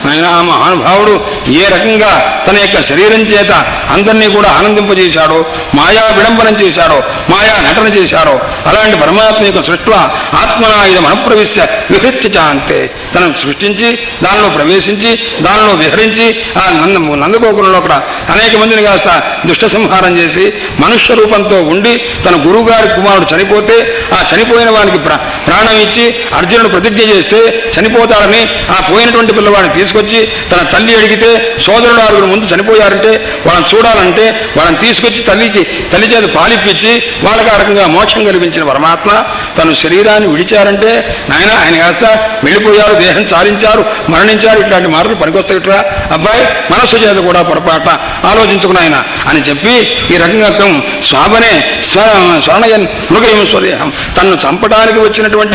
నాయన ఆ మహానుభావుడు ఏ రకంగా తన యొక్క శరీరం చేత అందరినీ కూడా ఆనందింపజేశాడో, మాయా విడంబనం చేశాడో, మాయా నటన చేశాడో, అలాంటి పరమాత్మ యొక్క సృష్టి ఆత్మనా ఇది మనఃప్రవిశ్య విహృత్య చాంతే తనను సృష్టించి దానిలో ప్రవేశించి దానిలో విహరించి ఆ నందగోకులంలో కూడా అనేక మందిని కాస్త దుష్ట సంహారం చేసి మనుష్య రూపంతో ఉండి తన గురువుగారి కుమారుడు చనిపోతే ఆ చనిపోయిన వానికి ప్రాణం ఇచ్చి అర్జునుడు ప్రతిజ్ఞ చేస్తే చనిపోతాడని ఆ పోయినటువంటి పిల్లవాడిని తీసుకొచ్చి తన తల్లి అడిగితే సోదరుడు ఆరుగురు ముందు చనిపోయారంటే వాళ్ళని చూడాలంటే వాళ్ళని తీసుకొచ్చి తల్లి చేత పాలిప్పించి వాళ్ళకి ఆ రకంగా మోక్షం కల్పించిన పరమాత్మ తను శరీరాన్ని విడిచారంటే నాయన ఆయన కాస్త వెళ్ళిపోయారు, దేహం చాలించారు, మరణించారు, ఇట్లాంటి మాటలు పనికొస్తాయిట్రా అబ్బాయి మనస్సు చేత కూడా పొరపాట ఆలోచించుకున్నాయన అని చెప్పి ఈ రకంగా స్వాబనే స్వర్ణయన్ మృగయం స్వదేహం తన్ను చంపడానికి వచ్చినటువంటి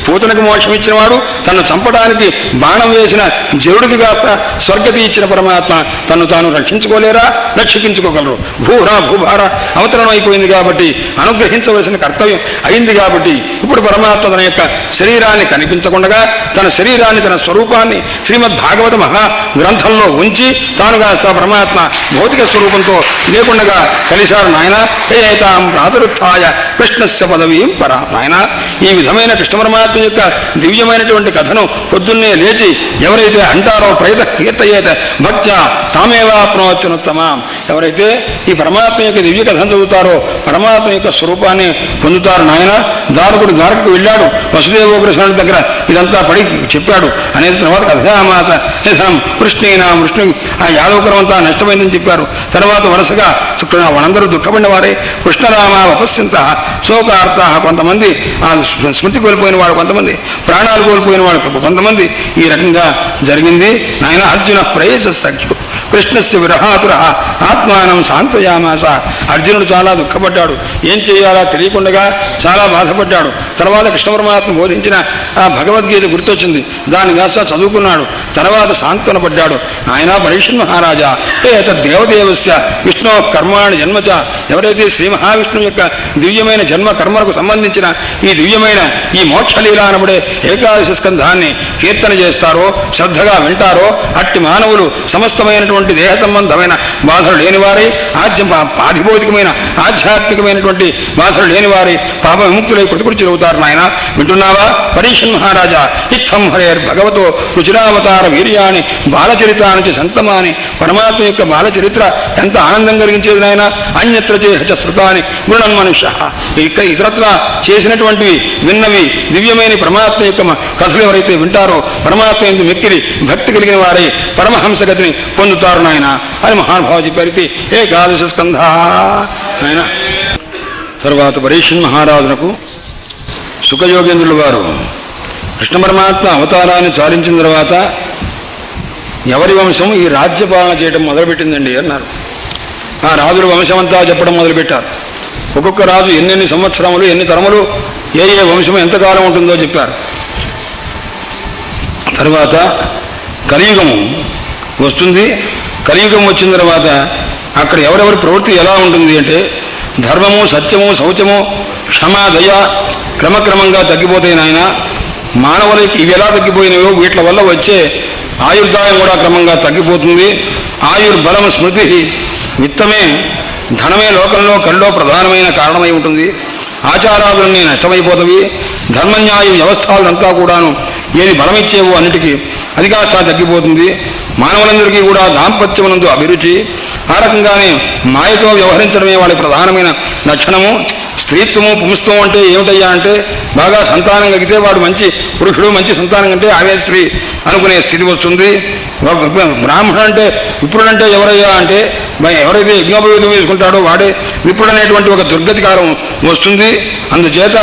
పూతనకు మోక్షం ఇచ్చినవాడు, తను చంపడానికి బాణం వేసిన జరుడికి కాస్త స్వర్గతి ఇచ్చిన పరమాత్మ తను తాను రక్షించుకోలేరా? రక్షించుకోగలరు. భూభార అవతరణం అయిపోయింది కాబట్టి అనుగ్రహించవలసిన కర్తవ్యం అయింది కాబట్టి ఇప్పుడు పరమాత్మ తన యొక్క శరీరాన్ని కనిపించకుండా తన శరీరాన్ని తన స్వరూపాన్ని శ్రీమద్ భాగవత మహా గ్రంథంలో ఉంచి తాను కాస్త పరమాత్మ భౌతిక స్వరూపంతో లేకుండా కలిశారు. నాయన ఏతాం ప్రాతరుత్థాయ కృష్ణస్య పదవీం పరా. నాయన ఈ విధమైన కృష్ణ పరమాత్మ యొక్క దివ్యమైనటువంటి కథను పొద్దున్నే లేచి ఎవరైతే అంటారో ప్రయత కీర్తయేత భక్త్యా తామేవాప్నోత్యనుత్తమాం ఎవరైతే ఈ పరమాత్మ యొక్క దివ్య కథను చదువుతారో పరమాత్మ యొక్క స్వరూపాన్ని పొందుతారు. నాయన దారుకుడు ద్వారకకు వెళ్ళాడు, వసుదేవోగ్రస్వామి దగ్గర ఇదంతా పడి చెప్పాడు. అనేది తర్వాత కథామాత కృష్ణీనాం విష్ణు ఆ యాదవకులం అంతా నష్టమైందని చెప్పారు. తర్వాత వరుసగా వాళ్ళందరూ దుఃఖపడిన వారే కృష్ణరామ వపస్యంత శోకార్త కొంతమంది ఆ స్మృతి కోల్పోయిన వాడు, కొంతమంది ప్రాణాలు కోల్పోయిన వాడు, కొంతమంది ఈ రకంగా జరిగింది. నాయన అర్జున ప్రేయస సఖ్యు కృష్ణస్య విరహాతుర ఆత్మానం శాంతయామాస. అర్జునుడు చాలా దుఃఖపడ్డాడు, ఏం చేయాలా తెలియకుండా చాలా బాధపడ్డాడు. తర్వాత కృష్ణ పరమాత్మ బోధించిన ఆ భగవద్గీత గుర్తొచ్చింది, దాన్ని కాస్త చదువుకున్నాడు. తర్వాత సాంత్వన పడ్డాడు. నాయన పరీషన్ మహారాజా దేవదేవస్య విష్ణు కర్మాణి జన్మచ ఎవరైతే శ్రీ మహావిష్ణువు యొక్క దివ్యమైన జన్మ కర్మలకు సంబంధించిన ఈ దివ్యమైన ఈ మోక్షలీల అనబడే ఏకాదశి స్కంధాన్ని కీర్తన చేస్తారో, శ్రద్ధగా వింటారో అట్టి మానవులు సమస్తమైనటువంటి దేహ సంబంధమైన బాధలు లేనివారై ఆధిభౌతికమైన ఆధ్యాత్మికమైనటువంటి బాధలు లేనివారై పాప విముక్తులై కృతకృత్యులవుతారు. నాయన వింటున్నావా? పరీషన్ మహారాజా ఇత్థం హరేర్ భగవతో రుచిరావతార వీర్యాన్ని బాలచరితానికి సంతమాని పరమాత్మ యొక్క బాలచరిత్ర ఎంత ఆనందం కలిగించేది నాయన. అన్యత్ర చేహ శృతాని గుణం మనుష్య ఇతరత్ర చేసినటువంటివి విన్నవి దివ్యమైన పరమాత్మ యొక్క కథలు ఎవరైతే వింటారో పరమాత్మ ఎందుకు మిక్కిలి భక్తి కలిగిన వారై పరమహంసగతిని పొందుతారు నాయన అని మహానుభావ చెప్పారు. ఏకాదశ స్కంధ నాయన. తర్వాత పరీషన్ మహారాజునకు సుఖయోగేంద్రుల వారు కృష్ణ పరమాత్మ అవతారాన్ని చాలించిన తర్వాత ఎవరి వంశం ఈ రాజ్యపాలన చేయడం మొదలుపెట్టిందండి అన్నారు. ఆ రాజుల వంశమంతా చెప్పడం మొదలుపెట్టారు. ఒక్కొక్క రాజు ఎన్నెన్ని సంవత్సరములు, ఎన్ని తరములు, ఏ ఏ వంశం ఎంతకాలం ఉంటుందో చెప్పారు. తర్వాత కలియుగము వస్తుంది. కలియుగం వచ్చిన తర్వాత అక్కడ ఎవరెవరి ప్రవృత్తి ఎలా ఉంటుంది అంటే ధర్మము, సత్యము, శౌచము, క్షమ, దయ క్రమక్రమంగా తగ్గిపోతాయి నాయన. మానవులకి ఇవి ఎలా తగ్గిపోయినాయో వీటి వల్ల వచ్చే ఆయుర్దాయం కూడా క్రమంగా తగ్గిపోతుంది. ఆయుర్బలం స్మృతి విత్తమే ధనమే లోకంలో కల్లో ప్రధానమైన కారణమై ఉంటుంది. ఆచారాదులన్నీ నష్టమైపోతవి. ధర్మన్యాయ వ్యవస్థలంతా కూడాను ఏది బలమిచ్చేవో అన్నిటికీ అది కాస్త తగ్గిపోతుంది. మానవులందరికీ కూడా దాంపత్యమునందు అభిరుచి. ఆ రకంగానే మాయతో వ్యవహరించడమే వాళ్ళ ప్రధానమైన లక్షణము. స్త్రీత్వము, పుంస్త్వం అంటే ఏమిటయ్యా అంటే బాగా సంతానం కలిగితే వాడు మంచి పురుషుడు, మంచి సంతానం కంటే ఆమె స్త్రీ అనుకునే స్థితి వస్తుంది. బ్రాహ్మణుడు అంటే విప్రుడంటే ఎవరయ్యా అంటే ఎవరైతే యజ్ఞోపవేదం వేసుకుంటాడో వాడే విప్రుడు అనేటువంటి ఒక దుర్గతి కాలం వస్తుంది. అందుచేత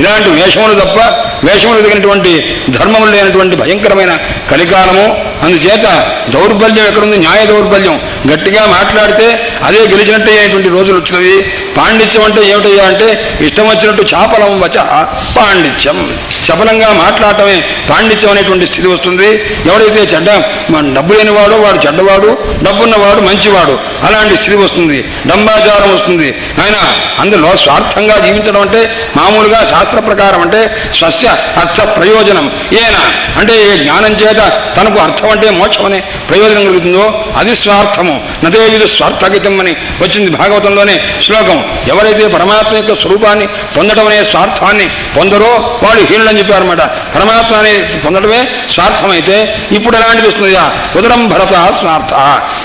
ఇలాంటి వేషములు తప్ప వేషములు తగినటువంటి ధర్మములు లేనటువంటి భయంకరమైన కలికాలము. అందుచేత దౌర్బల్యం ఎక్కడుంది? న్యాయ దౌర్బల్యం. గట్టిగా మాట్లాడితే అదే గెలిచినట్టే అయినటువంటి రోజులు వచ్చినవి. పాండిత్యం అంటే ఏమిటయ్యా అంటే ఇష్టం వచ్చినట్టు చాపలం వచ పాండిత్యం, చపలంగా మాట్లాడటమే పాండిత్యం అనేటువంటి స్థితి వస్తుంది. ఎవరైతే డబ్బు లేనివాడో వాడు చెడ్డవాడు, డబ్బున్నవాడు మంచివాడు, అలాంటి స్థితి వస్తుంది. డంబాచారం వస్తుంది. ఆయన అందులో స్వార్థంగా జీవించడం అంటే మామూలుగా శాస్త్ర ప్రకారం అంటే స్వస్య అర్థ ప్రయోజనం ఏనా అంటే ఏ జ్ఞానం చేత తనకు అర్థం అంటే మోక్షం అనే ప్రయోజనం కలుగుతుందో అది స్వార్థము. నదేవిధ స్వార్థగితం అని వచ్చింది భాగవతంలోనే శ్లోకం. ఎవరైతే పరమాత్మ యొక్క స్వరూపాన్ని పొందడం అనే స్వార్థాన్ని పొందరో వాడు హీనులని చెప్పారన్నమాట. పరమాత్మ అనేది పొందడమే స్వార్థమైతే ఇప్పుడు ఎలాంటిది వస్తుందిగా ఉదరం భరత స్వార్థ,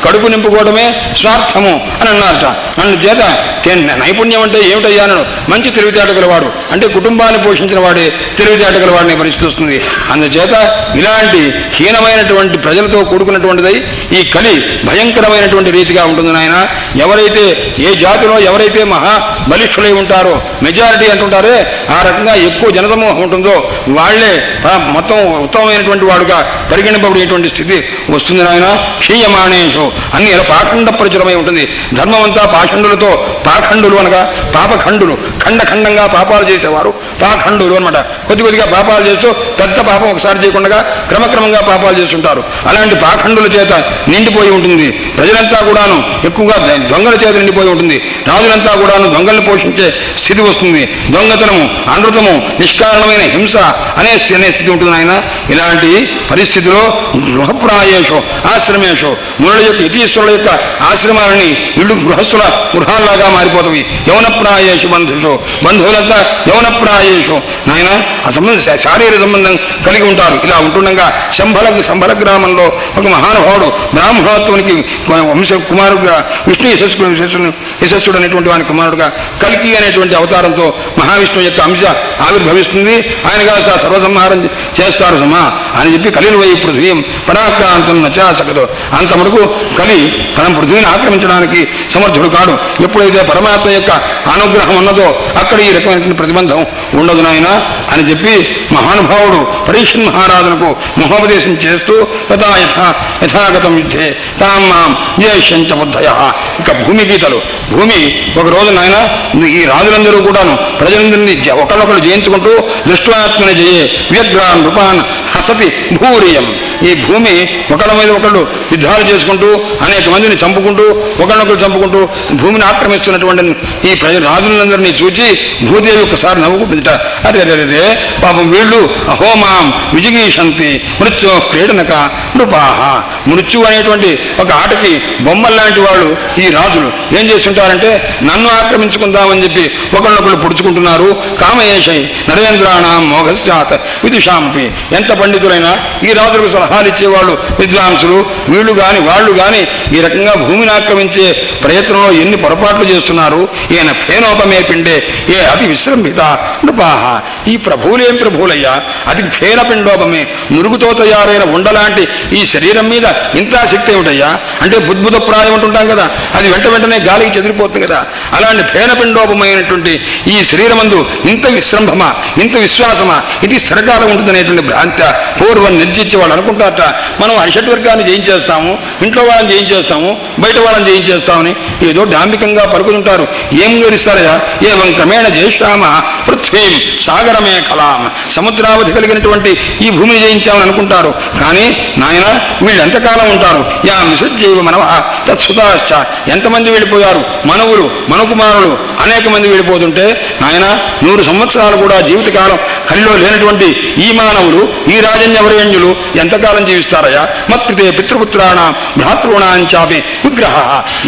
కడుపు నింపుకోవడమే స్వార్థము అని అన్నారట. అందుచేత నైపుణ్యం అంటే ఏమిటయ్యా అన్నాడు. మంచి తెలివితేట గలవాడు అంటే కుటుంబాన్ని పోషించిన వాడే తెలివితేట గలవాడిని పరిస్థితి వస్తుంది. అందుచేత ఇలాంటి హీనమైనటువంటి ప్రజలతో కూడుకున్నటువంటిదై ఈ కలి భయంకరమైనటువంటి రీతిగా ఉంటుంది నాయన. ఎవరైతే ఏ జాతిలో ఎవరైతే మహా బలిష్ఠులై ఉంటారో, మెజారిటీ అంటుంటారే, ఆ రకంగా ఎక్కువ జనసమూహం ఉంటుందో వాళ్లే మొత్తం ఉత్తమమైనటువంటి వాడుగా పరిగణింపబడేటువంటి స్థితి వస్తుంది నాయన. క్షీయమాణేషు అన్ని పాఖండ ప్రచురమై ఉంటుంది. ధర్మం అంతా పాఖండులతో, పాఖండులు అనగా పాపఖండులు, ఖండఖండంగా పాపాలు చేసేవారు పాఖండులు అనమాట. కొద్ది కొద్దిగా పాపాలు చేస్తూ పెద్ద పాపం ఒకసారి చేయకుండా క్రమక్రమంగా పాపాలు చేస్తుంటారు. అలాంటి పాఖండుల చేత నిండిపోయి ఉంటుంది. ప్రజలంతా కూడాను ఎక్కువగా దొంగల చేత నిండిపోయి ఉంటుంది. రాజులంతా కూడాను దొంగల్ని పోషించే స్థితి వస్తుంది. దొంగతనము, అనృతము, నిష్కారణమైన హింస అనే స్థితి ఉంటుంది ఆయన. ఇలాంటి పరిస్థితిలో గృహప్రాయేషు ఆశ్రమేషు మునుల యొక్క యతీశ్వరుల యొక్క ఆశ్రమాలని ఇళ్ళు గృహస్థుల గృహాల్లాగా మారిపోతాయి. యవనప్రాయేషు బంధుషు, బంధువులంతా యవనప్రాయేషు నాయన ఆ సంబంధం శారీరక సంబంధం కలిగి ఉంటారు. ఇలా ఉంటుండగా శంభల గ్రామంలో ఒక మహానుభావుడు బ్రాహ్మణోత్వానికి వంశ కుమారుడుగా విష్ణు యశస్సుడు అనేటువంటి వాని కుమారుడుగా కల్కి అనేటువంటి అవతారంతో మహావిష్ణువు యొక్క అంశ ఆవిర్భవిస్తుంది. ఆయనగా సర్వసంహారం చేస్తారు సుమా అని చెప్పి కలిని వై పృథ్వీం పరాక్రాంతం నచాసకతో అంత మటుకు కలి తన పృథ్వీని ఆక్రమించడానికి సమర్థుడు కాడు. ఎప్పుడైతే పరమాత్మ యొక్క అనుగ్రహం ఉన్నదో అక్కడ ఈ రకమైనటువంటి ప్రతిబంధం ఉండదు నాయన అని చెప్పి మహానుభావుడు పరీక్షణ్ మహారాజునకు మహోపదేశం చేస్తూ యథాగతం యుద్ధే తాం మాం జేష్యంచ బుద్ధయ. ఇక భూమి గీతలు. భూమి ఒక రోజు నాయన ఈ రాజులందరూ కూడాను ప్రజలందరినీ ఒకళ్ళొకళ్ళు జయించుకుంటూ దృష్టాత్మని జయే వ్యగ్రాన్ రూపాన్ హసతి భూరియం. ఈ భూమి ఒకళ్ళ మీద ఒకళ్ళు యుద్ధాలు చేసుకుంటూ అనేక మందిని చంపుకుంటూ ఒకళ్ళొకళ్ళు చంపుకుంటూ భూమిని ఆక్రమిస్తున్నటువంటి ఈ రాజులందరినీ చూచి భూదేవి ఒకసారి నవ్వుకుంటుంట. అరే రే పాపం వీళ్ళు అహోమాం విజిగీషంతి మృత్యు క్రీడనక నృపాహ. మృత్యు అనేటువంటి ఒక ఆటకి బొమ్మల్లాంటి వాళ్ళు ఈ రాజులు ఏం చేస్తుంటారంటే నన్ను ఆక్రమించుకుందామని చెప్పి ఒకళ్ళొకళ్ళు పుడుచుకుంటున్నారు. కామయేషై నరేంద్రాణం మోఘశ్చాత్ విదుషాంపి. ఎంత పండితులైనా ఈ రాజులకు సలహాలు ఇచ్చేవాళ్ళు విద్వాంసులు వీళ్ళు కానీ వాళ్ళు కానీ ఈ రకంగా భూమిని ఆక్రమించే ప్రయత్నంలో ఎన్ని పొరపాట్లు చేస్తున్నారు. ఈయన ఫేనోపమే పిండే ఏ అతి విశ్రంభిత నృపాహ. ఈ ప్రభువులేం ప్రభువులయ్యా, అతి ఫేన పిండోపమే నురుగుతో తయారైన ఉండలాంటి ఈ శరీరం మీద ఇంత శక్తి ఏమిటయ్యా అంటే బుద్భుత ప్రాయం అంటుంటాం కదా, అది వెంటనే గాలికి చెదిరిపోతుంది కదా. అలాంటి ఫేనపిండోపమైనటువంటి ఈ శరీరమందు ఇంత విశ్రంభమా, ఇంత విశ్వాసమా, ఇది స్థిరకాలం ఉంటుందనేటువంటి భ్రాంతి పూర్వం నిర్జించి వాళ్ళు అనుకుంటారట మనం అరిషడ్వర్గాన్ని జయించేస్తాము, ఇంట్లో వాళ్ళని జయించేస్తాము, బయట వాళ్ళని జయించేస్తామని ఏదో డాంబికంగా పలుకుతుంటారు. ఏం వివరిస్తారయా? ఏవం క్రమేణ జయిష్యామ పృథ్వీం సాగరమే కలాం, సముద్రావధి కలిగినటువంటి ఈ భూమిని జయించామని అనుకుంటారు. కానీ నాయన వీళ్ళు ఎంతకాలం ఉంటారు? యా విసజ్జైవ మనవ తత్సుతాశ్చ, ఎంతమంది వెళ్ళిపోయారు? మనవులు, మనుకుమారులు అనేక మంది వెళ్ళిపోతుంటే నాయన 100 సంవత్సరాలు కూడా జీవితకాలం కలిలో లేనటువంటి ఈ మానవులు, ఈ రాజన్యవరేణ్యులు ఎంతకాలం జీవిస్తారయా? మత్కృతే పితృపుత్రాణం భ్రాతృణాంచాపి విగ్రహ,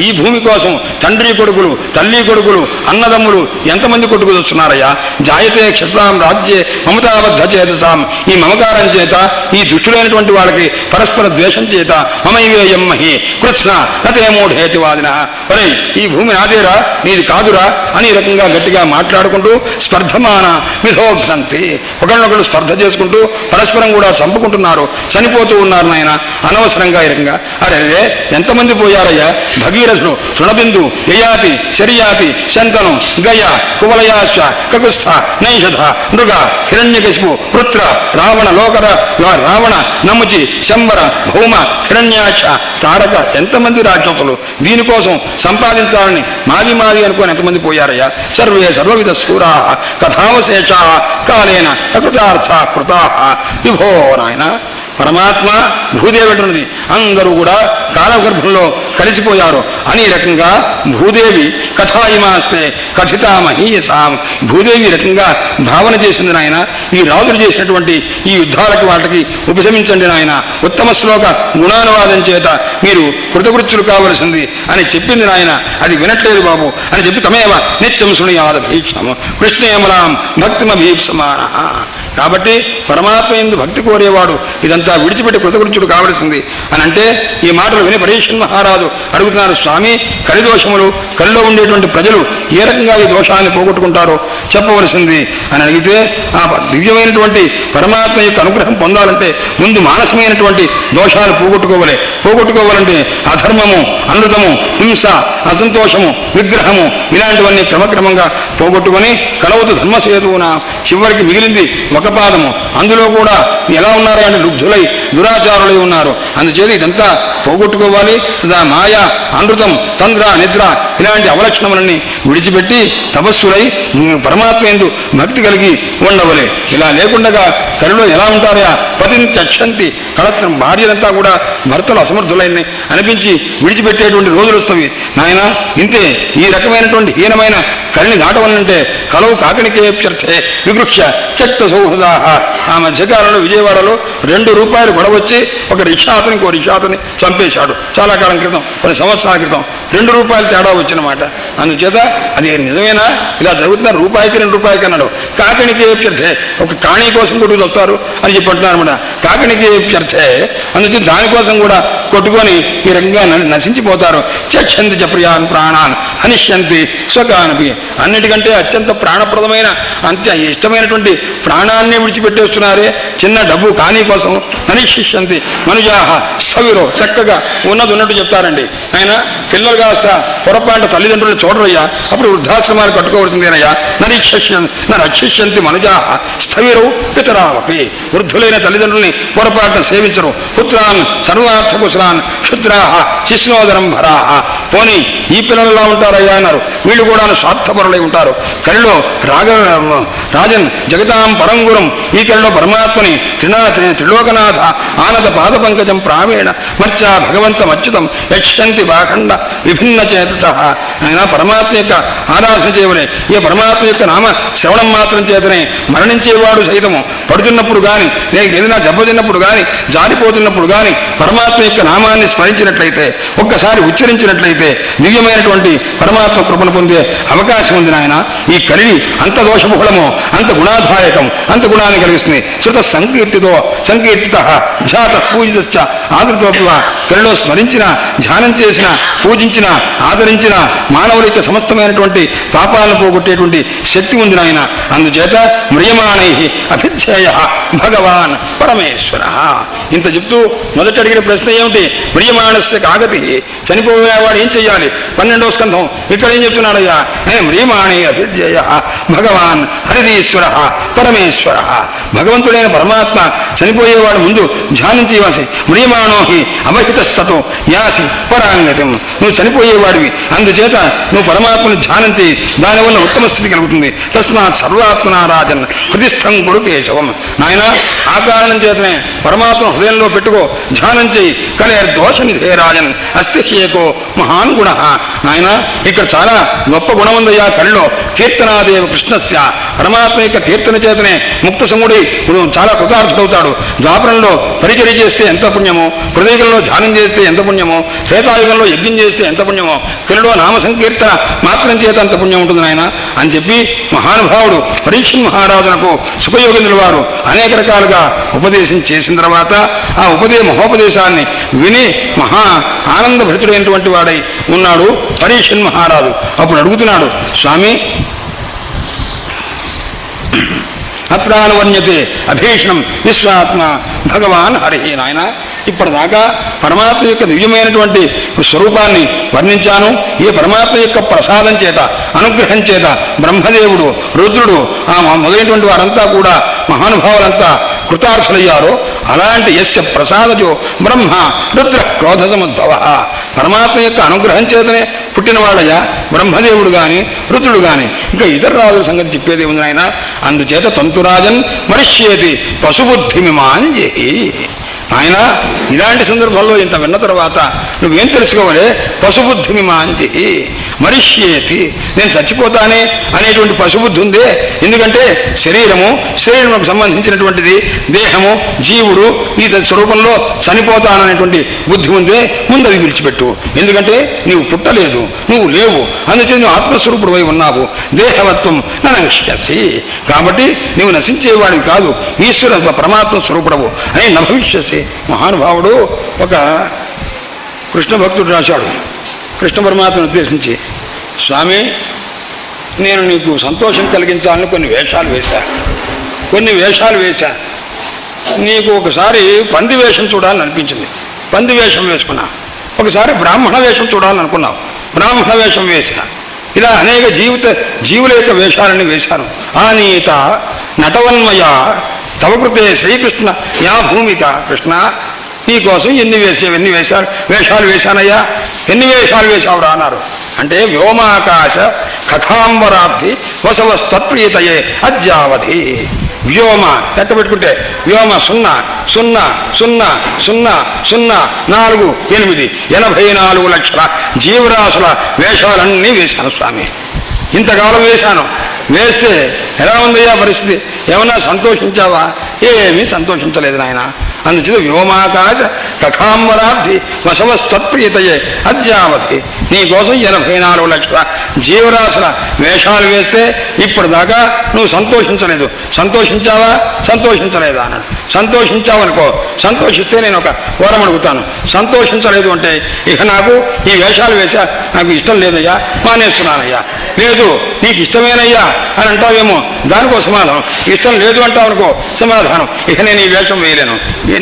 ఈ భూమి కోసం తండ్రి కొడుకులు, తల్లి కొడుకులు, అన్నదమ్ములు ఎంతమంది కొట్టుకు వస్తున్నారయ్యా? జాయతే క్షతాం రాజ్యే మమతాబద్ధ చేతసాం, ఈ మమకారం చేత, ఈ దుష్టులైనటువంటి వాళ్ళకి పరస్పర ద్వేషం చేత మమైవేయం మహి కృష్ణ నతే మూఢేతివాదిన, ఒరే ఈ భూమి నాదేరా నీది కాదురా అని ఈ రకంగా గట్టిగా మాట్లాడుకుంటూ స్పర్ధమాన మిథోఘ్నంతి, ఒకళ్ళొకళ్ళు స్పర్ధ చేసుకుంటూ పరస్పరం కూడా చంపుకుంటున్నారు, చనిపోతూ ఉన్నారు నాయన అనవసరంగా. ఈ రకంగా అరే ఎంతమంది పోయారయ్యా? భగీరథుడు, తృణబిందు, యయాతి, శర్యాతి, శంతను, గయ, కువలయాశ్చ, కకుస్థ, నైషధ, మృగ, హిరణ్యకశిపు, వృత్ర, రావణ, లోకర, రావణ, నముచి, శంబర, భౌమ, హిరణ్యాక్ష, తారక, ఎంతమంది రాక్షసులు దీనికోసం సంపాదించాలని మాది మాది అనుకోని ఎంతమంది పోయారయ్యా? సర్వే సర్వవిధ శూరా కథావశేషా కాలేన అకృతార్థ కృతా విభో నాయన. పరమాత్మ భూదేవి అంటున్నది అందరూ కూడా కాలగర్భంలో కలిసిపోయారు అని రకంగా భూదేవి కథాయిమాస్తే కథితామహీయసాం, భూదేవి రకంగా భావన చేసింది నాయన. ఈ రాజులు చేసినటువంటి ఈ యుద్ధాలకు వాళ్ళకి ఉపశమించండి నాయన, ఉత్తమ శ్లోక గుణానువాదం చేత మీరు కృతకృత్యులు కావలసింది అని చెప్పింది నాయన. అది వినట్లేదు బాబు అని చెప్పి తమేవ నిత్యం శృణుయాద భీక్షము కృష్ణేమలాం భక్తిమభీప్సమాన. కాబట్టి పరమాత్మ యందు భక్తి కోరేవాడు ఇదంతా విడిచిపెట్టి కృతకృత్యుడు కావలసింది అని అంటే ఈ మాటలు విని పరీక్షన్ మహారాజు అడుగుతున్నారు, స్వామి కలిదోషములు, కలిలో ఉండేటువంటి ప్రజలు ఏ రకంగా ఈ దోషాన్ని పోగొట్టుకుంటారో చెప్పవలసింది అని అడిగితే, ఆ దివ్యమైనటువంటి పరమాత్మ యొక్క అనుగ్రహం పొందాలంటే ముందు మానసమైనటువంటి దోషాలు పోగొట్టుకోవాలంటే అధర్మము, అనృతము, హింస, అసంతోషము, విగ్రహము ఇలాంటివన్నీ క్రమక్రమంగా పోగొట్టుకొని కలవతు ధర్మసేతువున చివరికి మిగిలింది ఒక పాదము. అందులో కూడా ఎలా ఉన్నారా అంటే లుబ్ధులై దురాచారులై ఉన్నారు. అందుచేత ఇదంతా పోగొట్టుకోవాలి. తదా మాయ, అనృతం, తంద్ర, నిద్ర ఇలాంటి అవలక్షణములన్నీ విడిచిపెట్టి తపస్సులై పరమాత్మ యందు భక్తి కలిగి ఉండవలే. ఇలా లేకుండా కరులో ఎలా ఉంటారా? పతిని చక్షంతి, కళత్రం భార్యలంతా కూడా భర్తలు అసమర్థులైన అనిపించి విడిచిపెట్టేటువంటి రోజులు వస్తవి నాయన. ఇంతే ఈ రకమైనటువంటి హీనమైన కలిని దాటవలంటే కలవు కాకనికేప్యర్థే విగృహ్య చట్ట సౌహృదాహ. ఆ మధ్యకాలంలో విజయవాడలో ₹2 గొడవచ్చి ఒక రిక్షా అతని ఇంకో రిక్షా అతని చంపేశాడు. చాలా కాలం క్రితం, కొన్ని సంవత్సరాల క్రితం ₹2 తేడా వచ్చినమాట. అందుచేత అది నిజమేనా? ఇలా జరుగుతున్న రూపాయికి ₹2 అన్నాడు. కాకనికేప్యర్థే, ఒక కాణీ కోసం కొట్టుకు వస్తారు అని చెప్పి అంటున్నారు అనమాట. కాకనికేప్యర్థే అందుచేత దానికోసం కూడా కొట్టుకొని ఈ రకంగా నశించిపోతారు. చక్షంతి చ ప్రియాన్ ప్రాణాన్ హనిష్యంతి స్వకానపి, అన్నిటికంటే అత్యంత ప్రాణప్రదమైన అంత ఇష్టమైనటువంటి ప్రాణాన్నే విడిచిపెట్టేస్తున్నారే చిన్న డబ్బు కానీ కోసం. హనిష్యంతి మనుజాహ స్థవిరో, చక్కగా ఉన్నట్టు చెప్తారండి ఆయన. పిల్లలు కాస్త పొరపాటు తల్లిదండ్రులను చూడరయ్యా, అప్పుడు వృద్ధాశ్రమాలు కట్టుకోవలసిందేనయ్యా. నరక్షిష్యంతి మనుజాహ స్థవిరో పితరావపి, వృద్ధులైన తల్లిదండ్రుల్ని పొరపాటును సేవించరు. పుత్రాన్ సర్వార్థ కుశలాన్ క్షుద్రాహ శిష్ణోదరం భరాహ. పోనీ ఈ పిల్లలు ఎలా ఉంటారయ్యా అన్నారు. వీళ్ళు కూడా స్వార్థపరులై ఉంటారు. కలిలో రాజన్ జగతాం పరంగురం, ఈ కలిలో పరమాత్మని త్రిలోకనాథ ఆనద పాద పంకజం ప్రామేణ మర్చా భగవంతం అచ్యుతం యక్షంతి బాఖండ విభిన్న చేత. ఆయన పరమాత్మ యొక్క ఆరాధన చేయవలే. ఈ పరమాత్మ యొక్క నామ శ్రవణం మాత్రం చేతనే మరణించేవాడు సైతము పడుతున్నప్పుడు కానీ, లేక ఏదైనా దెబ్బతిన్నప్పుడు కానీ, జారిపోతున్నప్పుడు కానీ పరమాత్మ యొక్క నామాన్ని స్మరించినట్లయితే, ఒక్కసారి ఉచ్చరించినట్లయితే దివ్యమైనటువంటి పరమాత్మ కృపను పొందే అవకాశం ఉంది నాయన. ఈ కలిగి అంత దోషబహుళమో, అంత గుణాధాయకం, అంత గుణాన్ని కలిగిస్తుంది. శృత సంకీర్తిత ఝాత పూజిత ఆదృతోపి కలలో స్మరించిన, ధ్యానం చేసిన, పూజించిన, ఆదరించిన మానవుల యొక్క సమస్తమైనటువంటి పాపాలను పోగొట్టేటువంటి శక్తి ఉంది నాయన. అందుచేత మ్రియమాణై అభిధ్యేయ భగవాన్ పరమేశ్వర. ఇంత చెప్తూ మొదట అడిగిన ప్రశ్న ఏమిటి? మ్రియమాణస్య కాగతి, చనిపోయేవాడు ఏం చెయ్యాలి? 12వ స్కంధం. ఇక్కడ ఏం చెప్తున్నాడయ్యా? మ్రియమాణై అభిధ్యేయ భగవాన్ హరిదీశ్వర పరమేశ్వర. భగవంతుడైన పరమాత్మ చనిపోయేవాడు ముందు ధ్యానించి ఇవ్వాల్సి. మ్రియమాణోహి అవహితస్తతో యాసి పరాంగతం. నువ్వు చనిపోయేవాడివి, అందుచేత నువ్వు పరమాత్మను ధ్యానం చేయి, దానివల్ల ఉత్తమ స్థితి కలుగుతుంది. తస్మాత్ సర్వాత్మనారాజన్ హృదిస్థం కురు కేశవం. నాయన ఆ కారణం చేతనే పరమాత్మ హృదయంలో పెట్టుకో, ధ్యానం చేయి. కలేర్దోష నిధే రాజన్ అస్తి ఏకో మహాన్ గుణ. నాయన ఇక్కడ చాలా గొప్ప గుణం ఉందయ్యా కలిలో. కీర్తనాదేవ కృష్ణస్య, పరమాత్మ యొక్క కీర్తన చేతనే ముక్త సముడి చాలా కృతార్థుడవుతాడు. ద్వాపరంలో పరిచర్య చేస్తే ఎంత పుణ్యమో, హృదయంలో ధ్యానం చేస్తే ఎంత పుణ్యమో, త్రేతాయుగంలో యజ్ఞం చేస్తే ఎంత పుణ్యమో, కలిలో నామ సంకీర్తన మాత్రం చేత అంత పుణ్యం ఉంటుంది నాయన అని చెప్పి మహానుభావుడు పరీక్షణ్ మహారాజునకు సుఖయోగేంద్రుల వారు అనేక రకాలుగా ఉపదేశం చేసిన తర్వాత ఆ మహోపదేశాన్ని విని మహా ఆనందభరితుడైనటువంటి వాడై ఉన్నాడు పరీక్షణ్ మహారాజు. అప్పుడు అడుగుతున్నాడు, స్వామి అత్రానువర్ణ్యతే అభీషణం విశ్వాత్మ భగవాన్ హరి. నాయన ఇప్పటిదాకా పరమాత్మ యొక్క దివ్యమైనటువంటి స్వరూపాన్ని వర్ణించాను. ఈ పరమాత్మ యొక్క ప్రసాదం చేత, అనుగ్రహం చేత బ్రహ్మదేవుడు, రుద్రుడు, ఆ మొదలైనటువంటి వారంతా కూడా మహానుభావులంతా కృతార్థులయ్యారో అలాంటి యస్య ప్రసాదజో బ్రహ్మ రుద్ర క్రోధ సముద్భవ. పరమాత్మ యొక్క అనుగ్రహం చేతనే పుట్టినవాడయ్యా బ్రహ్మదేవుడు కానీ రుద్రుడు కానీ. ఇంకా ఇతర రాజుల సంగతి చెప్పేది ఉంది ఆయన. అందుచేత తంతురాజన్ మరిష్యేతి పశుబుద్ధిమిమాంజేహి. ఆయన ఇలాంటి సందర్భంలో ఇంత విన్న తర్వాత నువ్వేం తెలుసుకోవాలి? పశుబుద్ధిని మాంజి మరిష్యేతి, నేను చచ్చిపోతానే అనేటువంటి పశుబుద్ధి ఉందే. ఎందుకంటే శరీరముకు సంబంధించినటువంటిది, దేహము, జీవుడు ఈ స్వరూపంలో చనిపోతాననేటువంటి బుద్ధి ఉందే, ముందు అది విడిచిపెట్టు. ఎందుకంటే నీవు పుట్టలేదు, నువ్వు లేవు, అందుచేత నువ్వు ఆత్మస్వరూపుడు అయి ఉన్నావు. దేహవత్వం ననవిష్యసి, కాబట్టి నీవు నశించేవాడివి కాదు, ఈశ్వర పరమాత్మ స్వరూపుడవు అని నభవిష్యసి. మహానుభావుడు ఒక కృష్ణ భక్తుడు రాశాడు కృష్ణ పరమాత్మను ఉద్దేశించి, స్వామి నేను నీకు సంతోషం కలిగించాలని కొన్ని వేషాలు వేశా. నీకు ఒకసారి పంది వేషం చూడాలని అనిపించింది, పంది వేషం వేసుకున్నా. ఒకసారి బ్రాహ్మణ వేషం చూడాలని అనుకున్నావు, బ్రాహ్మణ వేషం వేశా. ఇలా అనేక జీవుల యొక్క వేషాలని వేశాను. ఆనీత నటవన్మయ తవ కృతే శ్రీకృష్ణ యా భూమిక. కృష్ణ నీకోసం ఎన్ని వేషాలు వేశానయ్యా, ఎన్ని వేషాలు వేశావురా అన్నారు. అంటే వ్యోమాకాశ కథాంబరాబ్ధి వసవస్తత్ప్రీతయే అద్యావధి. వ్యోమ లెక్క పెట్టుకుంటే వ్యోమ 0 0 0 0 0 4 8 84 లక్షల జీవరాశుల వేషాలన్నీ వేశాను స్వామి. ఇంతకాలం వేశాను. వేస్తే ఎలా ఉందయ్యా పరిస్థితి? ఏమన్నా సంతోషించావా? ఏమీ సంతోషించలేదు నాయన. అందుచేత వ్యోమాకాశ కథాంబరాబ్ధి వసవస్తత్ప్రీతయే అద్యావధి. నీకోసం 84 లక్షల జీవరాశుల వేషాలు వేస్తే ఇప్పటిదాకా నువ్వు సంతోషించలేదు. సంతోషించావా? సంతోషించలేదా అన్నాడు. సంతోషించావనుకో, సంతోషిస్తే నేను ఒక వరం అడుగుతాను. సంతోషించలేదు అంటే ఇక నాకు ఈ వేషాలు వేశా నాకు ఇష్టం లేదయ్యా, మానేస్తున్నానయ్యా. లేదు నీకు ఇష్టమేనయ్యా అని అంటావేమో, దానికో సమాధానం. ఇష్టం లేదు అంటావనుకో, సమాధానం ఇక నేను ఈ వేషం వేయలేను,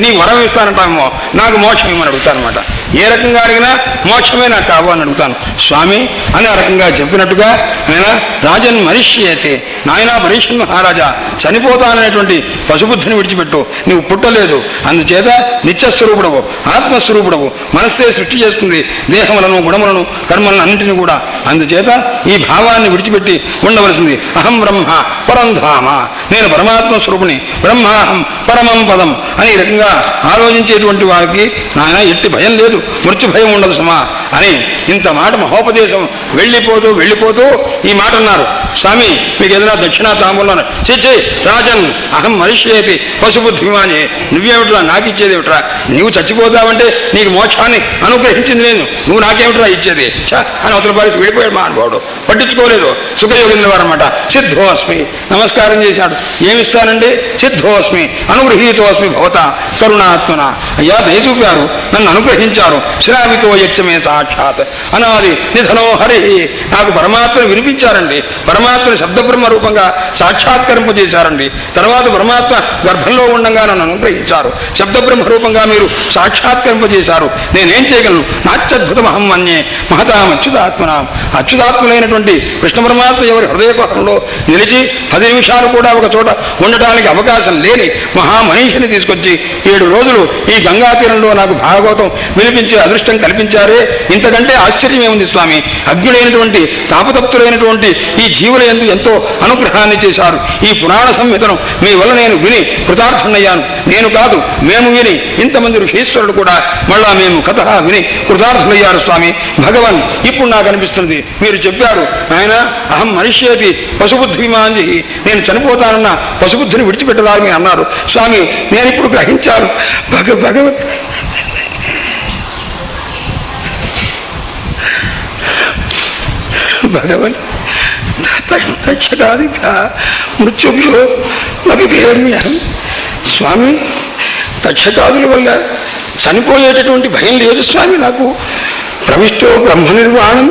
నీకు వరం ఇస్తానంటావేమో, నాకు మోక్షం ఇవ్వమని అడుగుతాను అనమాట. ఏ రకంగా అడిగినా మోక్షమే నాకు కావు అని అడుగుతాను స్వామి అని ఆ రకంగా చెప్పినట్టుగా ఆయన రాజన్ మరిష్యేతే. నాయనా పరీక్ష మహారాజా, చనిపోతాననేటువంటి పశుబుద్ధిని విడిచిపెట్టు, నువ్వు పుట్టలేదు, అందుచేత నిత్యస్వరూపుడవు, ఆత్మస్వరూపుడవు. మనస్సే సృష్టి చేస్తుంది దేహములను, గుణములను, కర్మలను అన్నింటినీ కూడా. అందుచేత ఈ భావాన్ని విడిచిపెట్టి ఉండవలసింది. అహం బ్రహ్మ పరం ధామ, నేను పరమాత్మ స్వరూపుని, బ్రహ్మాహం పరమం పదం అని ఈ రకంగా ఆలోచించేటువంటి వారికి నాయన ఎట్టి భయం లేదు, మృత్యు భయం ఉండదు సుమా అని ఇంత మాట మహోపదేశం వెళ్ళిపోతూ ఈ మాట అన్నారు. స్వామి మీకు ఏదైనా దక్షిణా తాంబూలం చేచే రాజన్ అహం మరిష్యేతి పశుబుద్ధిమాని. నువ్వేమిట్రా నాకు ఇచ్చేది ఏమిట్రా? నువ్వు చచ్చిపోతావంటే నీకు మోక్షాన్ని అనుగ్రహించింది నేను, నువ్వు నాకేమిట్రా ఇచ్చేది అని అవతల పారేసి వెళ్ళిపోయాడు మా అనుభవుడు. పట్టించుకోలేదు. సుఖయోగింద్ర వారు అన్నమాట. సిద్ధోస్మి నమస్కారం చేశాడు. ఏమిస్తానండి? సిద్ధోస్మి అనుగృహీతోస్మి భవత కరుణాత్మన. అయ్యా దయ చూపారు, నన్ను అనుగ్రహించారు. శ్రావితో యచ్చమే సాక్షాత్ అనాది నిధనో హరి. నాకు పరమాత్మను వినిపించారండి, పరమాత్మని శబ్దబ్రహ్మ రూపంగా సాక్షాత్కరింపజేశారండి. తర్వాత పరమాత్మ గర్భంలో ఉండగా నన్ను అనుగ్రహించారు, శబ్దబ్రహ్మ రూపంగా మీరు సాక్షాత్కరింపజేశారు. నేనేం చేయగలను? నాత్యద్భుతమహం మన్యే మహతాం అచ్యుతాత్మనాం. అచ్యుతాత్ములైనటువంటి కృష్ణ పరమాత్మ ఎవరి హృదయకోహంలో నిలిచి 10 నిమిషాలు కూడా ఒక చోట ఉండటానికి అవకాశం లేని మహామనీషిని తీసుకొచ్చి 7 రోజులు ఈ గంగా తీరంలో నాకు భాగవతం వినిపించే అదృష్టం కల్పించారే, ఇంతకంటే ఆశ్చర్యం ఏముంది స్వామి? అజ్ఞుడైనటువంటి తాపతప్తులైనటువంటి ఈ జీవుల యందు ఎంతో అనుగ్రహాన్ని చేశారు. ఈ పురాణ సంహితను మీ వల్ల నేను విని కృతార్థున్నయ్యాను. నేను కాదు, మేము విని ఇంతమంది ఋషీశ్వరులు కూడా మళ్ళా మేము కథ విని కృతార్థులయ్యారు స్వామి. భగవన్ ఇప్పుడు నాకు అనిపిస్తున్నది, మీరు చెప్పారు ఆయన అహం మనిష్యేతి పశుబుద్ధి విమాంజి, నేను చనిపోతానన్న పశుబుద్ధిని విడిచిపెట్టదారు మీరు అన్నారు స్వామి. నేను ఇప్పుడు గ్రహించాను భగవత్ భగవన్ తక్షకాదిభ్య మృత్యుభ్యో అభిభేమ్యం. స్వామి తక్షకాదుల వల్ల చనిపోయేటటువంటి భయం లేదు స్వామి నాకు. ప్రవిష్టో బ్రహ్మ నిర్వాణం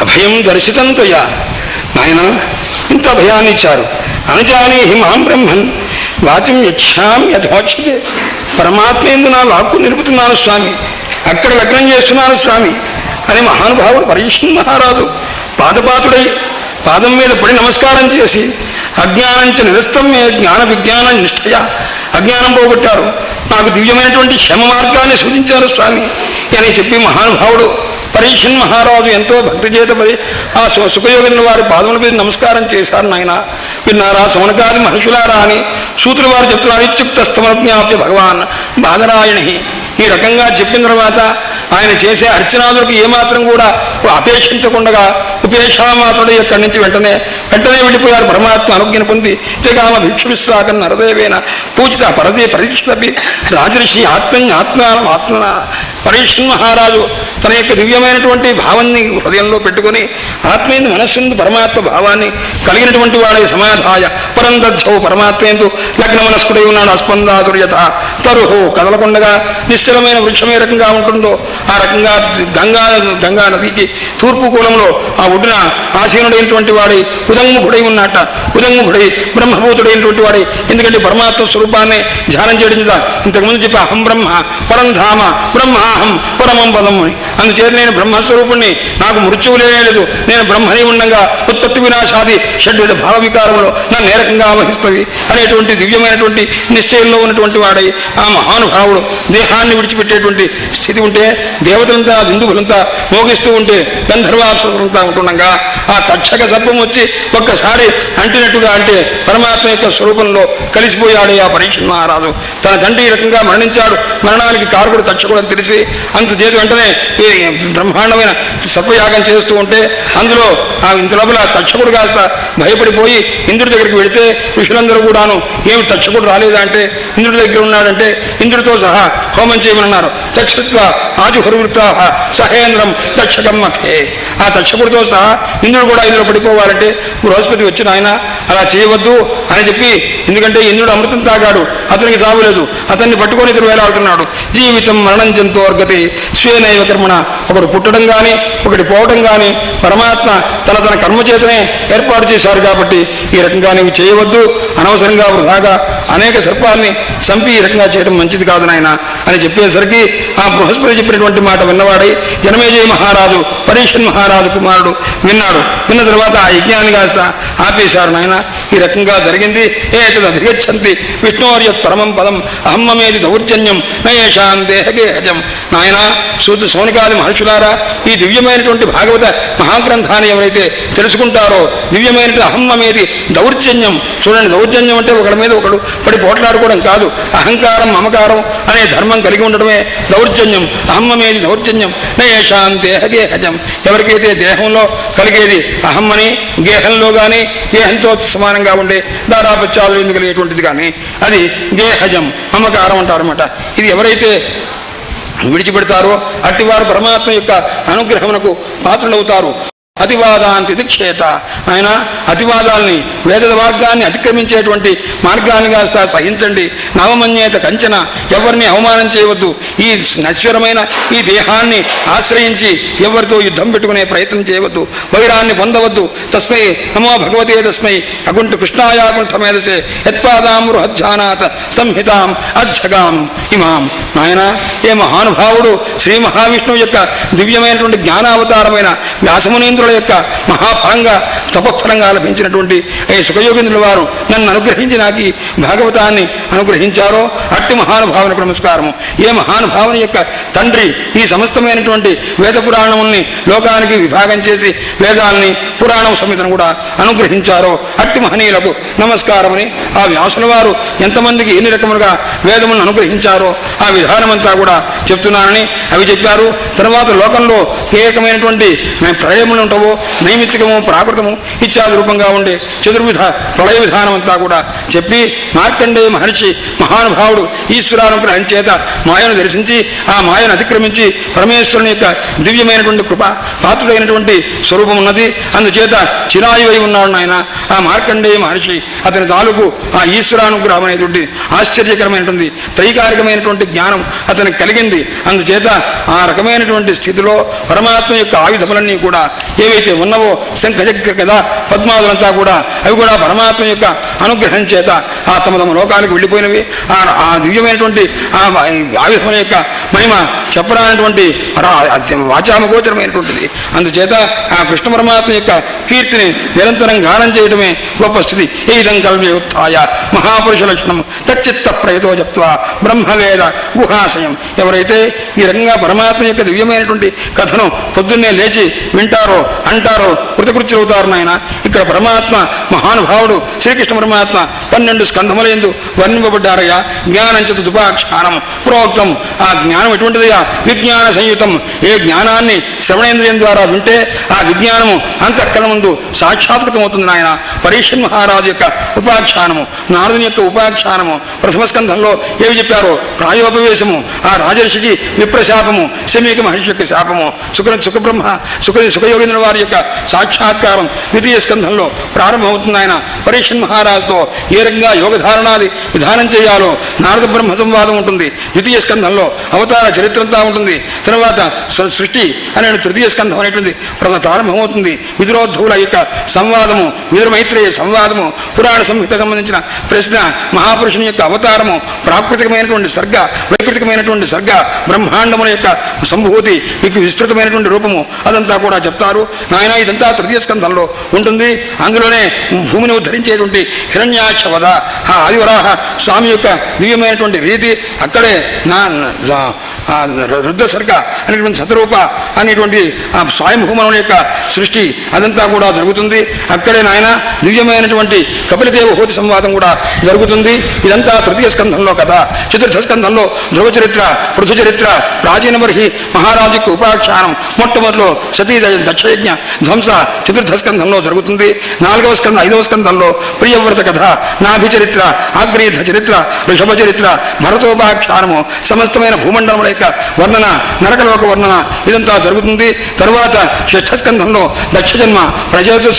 అభయం దర్శితం త్వయా. నాయన ఇంత భయాన్ని ఇచ్చారు. అనుజానీహి మాం బ్రహ్మన్ వాచం యచ్చాం యథోచ్యతే. పరమాత్మ ఎందు నా వాక్కు నిలుపుతున్నాను స్వామి, అక్కడ లగ్నం చేస్తున్నాను స్వామి అని మహానుభావుడు పరీక్షణ్ మహారాజు పాదపాతుడై పాదం మీద పడి నమస్కారం చేసి అజ్ఞానంచ నిరస్తం మే జ్ఞాన విజ్ఞాన నిష్ఠయ. అజ్ఞానం పోగొట్టారు, నాకు దివ్యమైనటువంటి క్షమ మార్గాన్ని సూచించారు స్వామి అని చెప్పి మహానుభావుడు పరీక్షణ్ మహారాజు ఎంతో భక్తి చేత పడి ఆ సుఖయోగిని వారి పాదముల మీద నమస్కారం చేశారు. నాయన విన్నారా సౌనకాది మహర్షులారా అని సూత్రుల వారు చెప్తున్నారు. ఇత్యుక్తస్తమజ్ఞాప్య భగవాన్ బాదరాయణి. ఈ రకంగా చెప్పిన తర్వాత ఆయన చేసే అర్చనాదులకు ఏమాత్రం కూడా అపేక్షించకుండా ఉపేక్షామాత్రుడు ఎక్కడి నుంచి వెంటనే వెళ్ళిపోయారు. పరమాత్మ అనుజ్ఞను పొంది జగామ భిక్షువిశ్వాకన్ నరదేవేన పూజిత పరదే పరీక్షపి రాజర్షి ఆత్మన. పరీక్షణ్ మహారాజు తన యొక్క దివ్యమైనటువంటి భావాన్ని హృదయంలో పెట్టుకుని ఆత్మేందు మనస్సుందు పరమాత్మ భావాన్ని కలిగినటువంటి వాడే సమాధాయ పరందధ్యౌ. పరమాత్మ ఎందు లగ్న మనస్కుడై ఉన్నాడు. అస్పందాతుర్యత తరుహు కదలకుండగా నిశ్చలమైన వృక్షం ఏ రకంగా ఉంటుందో ఆ రకంగా గంగా నదికి తూర్పు కూలంలో ఆ ఒడ్డున ఆసీనుడైనటువంటి వాడై ఉదంగుఖుడై ఉన్నట్ట. ఉదంగుఖుడై బ్రహ్మభూతుడైనటువంటి వాడై, ఎందుకంటే పరమాత్మ స్వరూపాన్ని ధ్యానం చేయడం చేత ఇంతకుముందు చెప్పి అహం బ్రహ్మ పరంధామ బ్రహ్మాహం పరమం పదం అని. అందుచేత నేను బ్రహ్మస్వరూపుణ్ణి, నాకు మృత్యువు లేదు, నేను బ్రహ్మని ఉండగా ఉత్పత్తి వినాశాది షడ్విధ భావ వికారంలో నన్ను ఏ రకంగా ఆవహిస్తవి అనేటువంటి దివ్యమైనటువంటి నిశ్చయంలో ఉన్నటువంటి వాడై ఆ మహానుభావుడు దేహాన్ని విడిచిపెట్టేటువంటి స్థితి ఉంటే దేవతలంతా దిందువులంతా మోగిస్తూ ఉంటే గంధర్వాప్సరంతా ఉంటుండగా ఆ తక్షక సర్పం వచ్చి ఒక్కసారి అంటినట్టుగా అంటే పరమాత్మ యొక్క స్వరూపంలో కలిసిపోయాడు ఆ పరీక్షణ్ మహారాజు. తన తండ్రి ఈ రకంగా మరణించాడు, మరణానికి కారకుడు తక్షకుడు అని తెలిసి అంత చేతి వెంటనే బ్రహ్మాండమైన సర్పయాగం చేస్తూ ఉంటే అందులో ఇంత లోపల తక్షకుడు కాస్త భయపడిపోయి ఇంద్రుడి దగ్గరికి వెళితే ఋషులందరూ కూడాను ఏమి తక్షకుడు రాలేదా అంటే ఇంద్రుడి దగ్గర ఉన్నాడంటే ఇంద్రుడితో సహా హోమం చేయమన్నారు. తక్షత్వ ఆజుహరువృత్తా సహేంద్రం తక్షకం మఖే. ఆ తక్షకుడితో సహా ఇంద్రుడు కూడా ఇందులో పడిపోవాలంటే బృహస్పతి వచ్చిన ఆయన అలా చేయవద్దు అని చెప్పి, ఎందుకంటే ఇంద్రుడు అమృతం తాగాడు, అతనికి చావులేదు, అతన్ని పట్టుకొని ఇతరు వేలాడుతున్నాడు. జీవితం మరణం జంతోర్గతి స్వేనైవ కర్మణ. ఒకడు పుట్టడం కానీ ఒకటి పోవడం కానీ పరమాత్మ తన కర్మ చేతనే ఏర్పాటు చేశారు. కాబట్టి ఈ రకంగా నీవు చేయవద్దు, అనవసరంగా వృధాగా అనేక సర్పాన్ని చంపి ఈ రకంగా చేయడం మంచిది కాదు నాయన అని చెప్పేసరికి ఆ బృహస్పతి చెప్పినటువంటి మాట విన్నవాడై జనమేజయ మహారాజు పరీక్షణ్ మహారాజు కుమారుడు విన్నాడు. విన్న తర్వాత ఆ యజ్ఞాన్ని కాస్త ఆపేశారు. నాయన ఈ రకంగా జరిగింది. ఏతద్ అధిగచ్చంతి విష్ణోర్యత్ పరమం పదం అహమ్మమేది దౌర్జన్యం నయేషాం దేహగేహజం. నాయన సౌనికాది మహర్షులారా, ఈ దివ్యమైనటువంటి భాగవత మహాగ్రంథాన్ని ఎవరైతే తెలుసుకుంటారో దివ్యమైనటువంటి అహమ్మమేది దౌర్జన్యం. చూడండి, దౌర్జన్యం అంటే ఒకడి మీద ఒకడు పడి పోట్లాడుకోవడం కాదు, అహంకారం మమకారం అనే ధర్మం కలిగి ఉండడమే దౌర్జన్యం. అహమ్మమేది దౌర్జన్యం నయేషాం దేహగేహజం. ఎవరికైతే దేహంలో కలిగేది అహమ్మని, గేహంలో కానీ గేహంతో సమానంగా ఉండే దారాపత్యాలు ఎందుకు కలిగేటువంటిది కానీ అది గేహజం మమకారం అంటారన్నమాట. ఇది ఎవరైతే విడిచిపెడతారో అట్టివారు పరమాత్మ యొక్క అనుగ్రహమునకు పాత్రలవుతారు. అతివాదాంతి దిక్షేత. ఆయన అతివాదాల్ని, వేద మార్గాన్ని అతిక్రమించేటువంటి మార్గాన్ని కాస్త సహించండి. నవమన్యేత కంచన, ఎవరిని అవమానం చేయవద్దు. ఈ నశ్వరమైన ఈ దేహాన్ని ఆశ్రయించి ఎవరితో యుద్ధం పెట్టుకునే ప్రయత్నం చేయవద్దు. వైరాన్ని పొందవద్దు. తస్మై నమో భగవతే తస్మై అకుంఠ కృష్ణాయాకుంఠమేదసే యత్పాదాం బృహజ్జానాత్ సంహితాం అధ్యగాం ఇమాం. నాయన, ఏ మహానుభావుడు శ్రీ మహావిష్ణువు యొక్క దివ్యమైనటువంటి జ్ఞానావతారమైన వ్యాసమునీంద్రుల యొక్క మహాఫలంగా తపఫలంగా లభించినటువంటి ఏ సుఖయోగేంద్రుల వారు నన్ను అనుగ్రహించి నాకు ఈ భాగవతాన్ని అనుగ్రహించారో అట్టి మహానుభావునికి నమస్కారము. ఏ మహానుభావుని యొక్క తండ్రి ఈ సమస్తమైనటువంటి వేద పురాణముల్ని లోకానికి విభాగం చేసి వేదాలని పురాణం సమితను కూడా అనుగ్రహించారో అట్టి మహనీయులకు నమస్కారమని ఆ వ్యాసుల వారు ఎంతమందికి ఎన్ని రకములుగా వేదములను అనుగ్రహించారో ఆ విధానమంతా కూడా చెప్తున్నానని అవి చెప్పారు. తర్వాత లోకంలో ఏ రకమైనటువంటి ప్రళయములు ఉంటావో నైమిత్తికము, ప్రాకృతము ఇత్యాది రూపంగా ఉండే చతుర్విధ ప్రళయ విధానం అంతా కూడా చెప్పి మార్కండేయ మహర్షి మహానుభావుడు ఈశ్వరానుగ్రహం చేత మాయను దర్శించి ఆ మాయను అతిక్రమించి పరమేశ్వరుని యొక్క దివ్యమైనటువంటి కృప పాత్రుడైనటువంటి స్వరూపం ఉన్నది. అందుచేత చిరాయువై ఉన్నాడు ఆయన ఆ మార్కండేయ మహర్షి. అతని తాలూకు ఆ ఈశ్వరానుగ్రహం అనేటువంటి ఆశ్చర్యకరమైనటువంటి త్రైకారికమైనటువంటి జ్ఞానం అతనికి కలిగింది. అందుచేత ఆ రకమైనటువంటి స్థితిలో పరమాత్మ యొక్క ఆయుధములన్నీ కూడా ఏవైతే ఉన్నవో శంఖచక్ర కదా పద్మాదులంతా కూడా అవి కూడా పరమాత్మ యొక్క అనుగ్రహం చేత ఆ తమ తమ లోకాలకు వెళ్ళిపోయినవి. ఆ దివ్యమైనటువంటి ఆ ఆయుధముల యొక్క మహిమ చెప్పరానటువంటి వాచామగోచరమైనటువంటిది. అందుచేత ఆ కృష్ణ పరమాత్మ యొక్క కీర్తిని నిరంతరం గానం చేయడమే గొప్ప స్థితి. ఏదం కల్పయుక్తాయ మహాపురుష లక్షణం తచ్చిత్త ప్రయతో చెప్తా బ్రహ్మవేద గుహాశయం. ఎవరైతే ఈ రకంగా పరమాత్మ యొక్క దివ్యమైనటువంటి కథను పొద్దున్నే లేచి వింటారో అంటారో కృతకృత్యులవుతారు. నాయన, ఇక్కడ పరమాత్మ మహానుభావుడు శ్రీకృష్ణ పరమాత్మ 12 స్కంధములందు వర్ణింపబడ్డారయ్యా. జ్ఞానంచత దుపాఖ్యానం ప్రోక్తం. ఆ జ్ఞానం ఎటువంటిదయ్యా? విజ్ఞాన సంయుతం. ఏ జ్ఞానాన్ని శ్రవణేంద్రియం ద్వారా వింటే ఆ విజ్ఞానము అంతఃకరణముందు సాక్షాత్కృతం అవుతుంది. నాయన, పరీక్షన్ మహారాజు యొక్క ఉపాఖ్యానము, నారదుని యొక్క ఉపాఖ్యానము ప్రథమ స్కంధంలో ఏవి చెప్పారో ప్రాయోపవేశము, ఆ రాజర్షికి విప్రశాపము, శమీక మహర్షి యొక్క శాపము, సుఖబ్రహ్మ సుఖయోగేంద్రుల వారి యొక్క సాక్షాత్కారం ద్వితీయ స్కంధంలో ప్రారంభమవుతుంది. ఆయన పరీక్షన్ మహారాజుతో ఏ రకంగా యోగధారణాది విధానం చేయాలో నారద బ్రహ్మ సంవాదం ఉంటుంది. ద్వితీయ స్కంధంలో అవతార చరిత్రంతా ఉంటుంది. తర్వాత సృష్టి అనే తృతీయ స్కంధం అనేటువంటి ప్రారంభమవుతుంది. విదురోద్ధవుల యొక్క సంవాదము, విదురమైత్రేయ సంవాదము, పురాణ సంహిత సంబంధించిన ప్రశ్న, మహాపురుషుని యొక్క అవతారము, ప్రాకృతికమైనటువంటి సర్గ, వైకృతికమైనటువంటి సర్గ, బ్రహ్మాండముల యొక్క సంభూతి, మీకు విస్తృతమైనటువంటి రూపము అదంతా కూడా చెప్తారు. నాయన, ఇదంతా తృతీయ స్కంధంలో ఉంటుంది. అందులోనే భూమిని ఉద్ధరించేటువంటి హిరణ్యాక్ష వధ, ఆ ఆదివరాహ స్వామి యొక్క దివ్యమైనటువంటి రీతి, అక్కడే రుద్ర సర్గ అనేటువంటి శతరూప అనేటువంటి ఆ స్వయంభూమనుల యొక్క సృష్టి అదంతా కూడా జరుగుతుంది. అక్కడే నాయన దివ్యమైనటువంటి కపిలదేవ హోతి సంవాదం కూడా జరుగుతుంది. ఇదంతా తృతీయ స్కంధంలో కథ. చతుర్థ స్కంధంలో ధ్రువ చరిత్ర, పృథు చరిత్ర, ప్రాచీన బర్హి మహారాజుకు ఉపాఖ్యానం మొట్టమొదటిలో సతీ దక్షయజ్ఞ ధ్వంస చతుర్థ స్కంధంలో జరుగుతుంది. 4వ స్కంధ 5వ స్కంధంలో ప్రియవ్రత కథ, నాభి చరిత్ర, ఆగ్నేయ చరిత్ర, ఋషభ చరిత్ర, భరతోపాఖ్యానము, సమస్తమైన భూమండలముల యొక్క వర్ణన, నరకలోక వర్ణన ఇదంతా జరుగుతుంది. తరువాత 6వ స్కంధంలో దక్ష జన్మ, ప్రజాతుల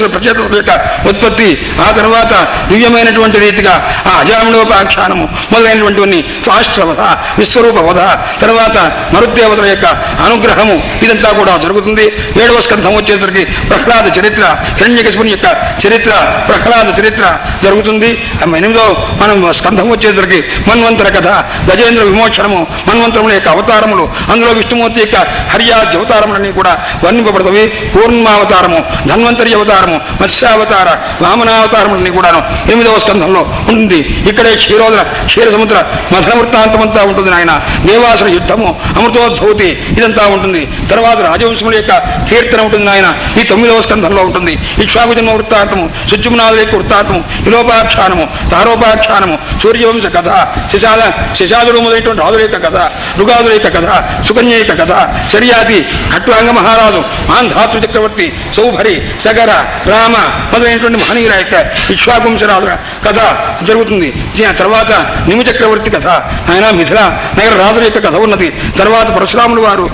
యొక్క ఉత్పత్తి, ఆ తర్వాత దివ్యమైనటువంటి రీతిగా ఆ అజామిడోపాఖ్యానము మొదలైనటువంటివన్నీ, సాష్ట్రవధ, విశ్వరూప వధ, తర్వాత మరుద్దేవతల యొక్క అనుగ్రహము ఇదంతా కూడా జరుగుతుంది. 7వ స్కంధం వచ్చేసరికి ప్రహ్లాద చరిత్ర, హిరణ్యకశిపుని యొక్క చరిత్ర, ప్రహ్లాద చరిత్ర జరుగుతుంది. 8వ మనం స్కంధం వచ్చేసరికి మన్వంతర కథ, గజేంద్ర విమోచనము, మన్వంతరముల యొక్క అవతారములు, అందులో విష్ణుమూర్తి యొక్క హర్యాది అవతారములన్నీ కూడా వర్ణింపబడతవి. కూర్మావతారము, ధన్వంతరి అవతారము, మత్స్యావతార, వామనావతారములన్నీ కూడాను 8వ స్కంధంలో ఉంటుంది. ఇక్కడే క్షీర సముద్ర మథన వృత్తాంతమంతా ఉంటుంది. నాయన, దేవాసుర యుద్ధము, అమృతోద్భూతి ఇదంతా ఉంటుంది. తర్వాత రాజవంశముల యొక్క కీర్తన ఉంటుంది. నాయన, ఈ 9వ స్కంధంలో ఉంటుంది. ఇక్ష్వాకు జన్మ వృత్తాంతము, సుజ్జుమ్నాథుల యొక్క వృత్తాంతము, విలోపాఖ్యానము, పురాణము, తారోపాఖ్యానము, సూర్యవంశ కథ, శశాదుడు మొదలైనటువంటి రాజుల యొక్క కథ, రుగాదుల యొక్క కథ, సుకన్య యొక్క కథ, శర్యాతి ఖట్వాంగ మహారాజు, మాంధాతృ చక్రవర్తి, సౌభరి, సగర, రామ మొదలైనటువంటి మహనీయుల యొక్క ఇక్ష్వాకువంశరాజుల కథ జరుగుతుంది. తర్వాత నిమి చక్రవర్తి కథ, ఆయన మిథిల నగర రాజుల యొక్క కథ ఉన్నది. తర్వాత పరశురాములు వారు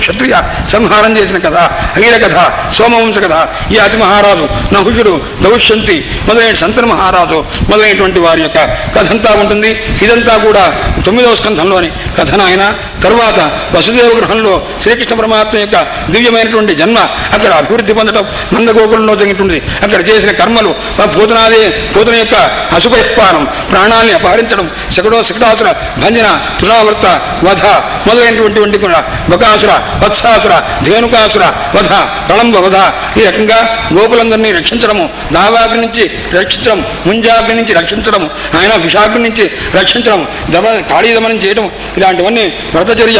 క్షత్రియ సంహారం చేసిన కథ, అగిల కథ, సోమవంశ కథ, ఈ అతి మహారాజు, నహుషుడు, దౌష్యంతి మొదలైన సంతన మహారాజు మొదలైనటువంటి వారి యొక్క కథంతా ఉంటుంది. ఇదంతా కూడా 9వ స్కంధంలోని కథ నాయన. తర్వాత వసుదేవ గృహంలో శ్రీకృష్ణ పరమాత్మ యొక్క దివ్యమైనటువంటి జన్మ, అక్కడ అభివృద్ధి పొందడం, నందగోకులంలో జరిగినటువంటి అక్కడ చేసిన కర్మలు, పూతన యొక్క అశుభయత్పానం, ప్రాణాన్ని అపహరించడం, శకటాసుర భంజన, తృణావర్త వధ మొదలైనటువంటి కూడా బకాసుర, వత్సాసుర, ధేనుకాసుర వధ, ప్రళంబ వధ, ఈ రకంగా గోపులందరినీ రక్షించడము, దావాగ్ని నుంచి రక్షించడం, ముంజాగ్ని నుంచి రక్షించడం, ఆయన విషాగ్ని నుంచి రక్షించడం, కాళీదమనం చేయడం, ఇలాంటివన్నీ వ్రతచర్య,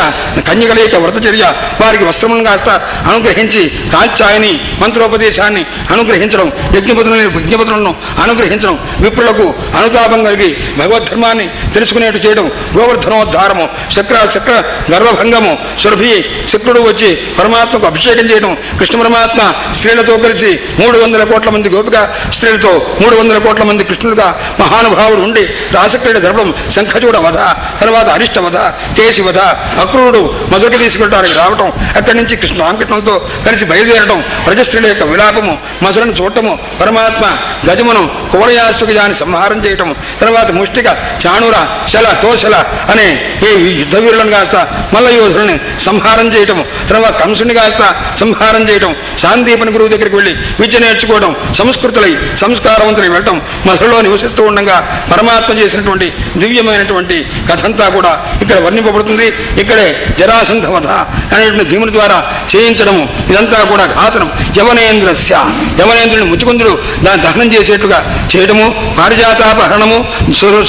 కన్యకల యొక్క వ్రతచర్య, వారికి వస్త్రములను కాస్త అనుగ్రహించి కాల్చాయని మంత్రోపదేశాన్ని అనుగ్రహించడం, యజ్ఞపతులను అనుగ్రహించడం, విప్రులకు అనుతాపం కలిగి భగవద్ధర్మాన్ని తెలుసుకునేట్టు చేయడం, గోవర్ధనోద్ధారము, చక్ర గర్వభంగము, సురభి శుక్రుడు వచ్చి పరమాత్మకు అభిషేకం చేయడం, కృష్ణ పరమాత్మ స్త్రీలతో కలిసి 300 కోట్ల మంది గోపిక స్త్రీలతో 300 కోట్ల మంది కృష్ణులుగా మహానుభావుడు ఉండి రాసక్రీడ జరపడం, శంఖచూడ వధ, తర్వాత అరిష్ట వధ, కేసి వధ, అక్రూరుడు మొదటికి తీసుకెళ్ళడానికి రావటం, అక్కడి నుంచి రామకృష్ణులతో కలిసి బయలుదేరడం, ప్రజస్త్రీల యొక్క విలాపము, మధురను చూడటము, పరమాత్మ గజమును కువలయాశ్వగజాన్ని సంహారం చేయటం, తర్వాత ముష్టిక, చాణూర, శల, తోశల అనే ఈ యుద్ధ వీరులను కాస్త మల్లయోధులని సంహారం చేయటం, తర్వాత కంసుని కాస్త సంహారం చేయటం, శాంతిపని గురువు దగ్గరికి వెళ్ళి విద్య నేర్చుకోవడం, సంస్కృతులై సంస్కారవంతులై వెళ్ళటం, మధురలో నివసిస్తూ ఉండగా పరమాత్మ చేసినటువంటి దివ్యమైనటువంటి కథంతా కూడా ఇక్కడ వర్ణింపబడుతుంది. ఇక్కడే జరాసంధ వధ అనేటువంటి భీముని ద్వారా చేయించడము, ఇదంతా కూడా ఘాతనం, యవనేంద్రుని ముచ్చుకుందుడు దాన్ని దహనం చేసేట్టుగా చేయడము, పారిజాతాపహరణము,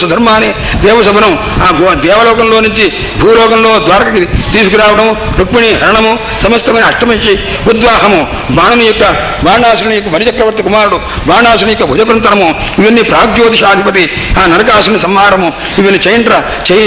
సుధర్మాని దేవసభనం, ఆ దేవలోకంలో నుంచి భూలోకంలో ద్వారకకి తీసుకురావడము, రుక్మిణి హరణము, సమస్తమైన అష్టమించి ఉద్వాహము, బాణాసుని యొక్క బలిచక్రవర్తి కుమారుడు బాణాసుని యొక్క భుజకృంతనము, ఇవన్నీ ప్రాగ్జ్యోతిషాధిపతి ఆ నరకాసుని సంహారము, ఇవన్నీ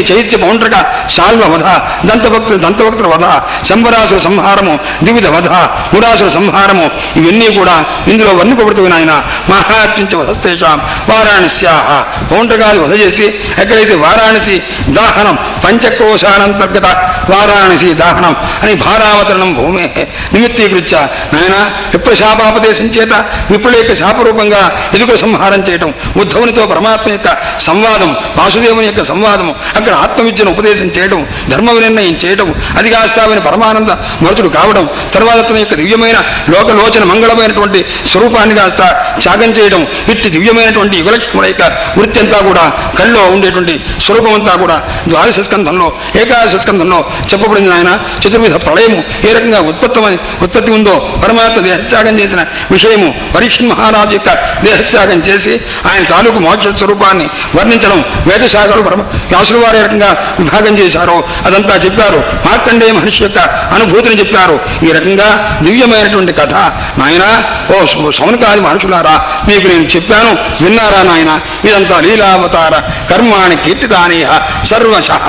చైత్య పౌండ్రక శాల్వ వధ, దంతభక్తుల వధ, శంబరాసుర సంహారము, ద్విధ వధ, ముడాసుర సంహారము, ఇవన్నీ కూడా ఇందులో వర్ణిపబడుతున్న ఆయన. మహాత్యంచ వధస్తేషాం వారాణస్యాహ, పౌండ్రకాది వధ చేసి ఎక్కడైతే వారాణసి దాహనం, పంచకోశానంతర్గత వారాణసి దాహనం అని భారావతరణం భూమే నిమిత్తీకృత్య నాయన విప్రశాపాపదేశం చేత విప్రుల యొక్క శాపరూపంగా ఎదుక సంహారం చేయటం, ఉద్ధవునితో పరమాత్మ యొక్క సంవాదం, వాసుదేవుని యొక్క సంవాదము, అక్కడ ఆత్మవిద్యను ఉపదేశం చేయడం, ధర్మ నిర్ణయం చేయడం, అది కాస్తామని పరమానంద భరతుడు కావడం, తర్వాత తన యొక్క దివ్యమైన లోకలోచన మంగళమైనటువంటి స్వరూపాన్ని కాస్త త్యాగం చేయడం, ఇట్టి దివ్యమైనటువంటి యుగలక్ష్ముల యొక్క వృత్తి అంతా కూడా కళ్ళలో ఉండేటువంటి స్వరూపం అంతా కూడా ద్వాదశ స్కంధంలో ఏకాదశ స్కంధంలో చెప్పబడింది. ఆయన చతుర్విధ ప్రళయము ఏ రకంగా ఉత్పత్తి ఉందో, పరమాత్మ దేహత్యాగం చేసిన విషయము, పరీక్షణ్ మహారాజు యొక్క దేహత్యాగం చేసి ఆయన తాలూకు మోక్ష స్వరూపాన్ని వర్ణించడం, వేదశాఖలు వ్యాసుల వారు ఏ రకంగా విభాగం చేశారో అదంతా చెప్పారు. మార్కండేయ మహర్షి యొక్క అనుభూతిని చెప్పారు. ఈ రకంగా దివ్యమైనటువంటి కథ నాయన. ఓ సౌనకాది మహర్షులారా, మీకు నేను చెప్పాను, విన్నారా నాయన? ఇదంతా లీలావతార కర్మాణి కీర్తితాని సర్వశః.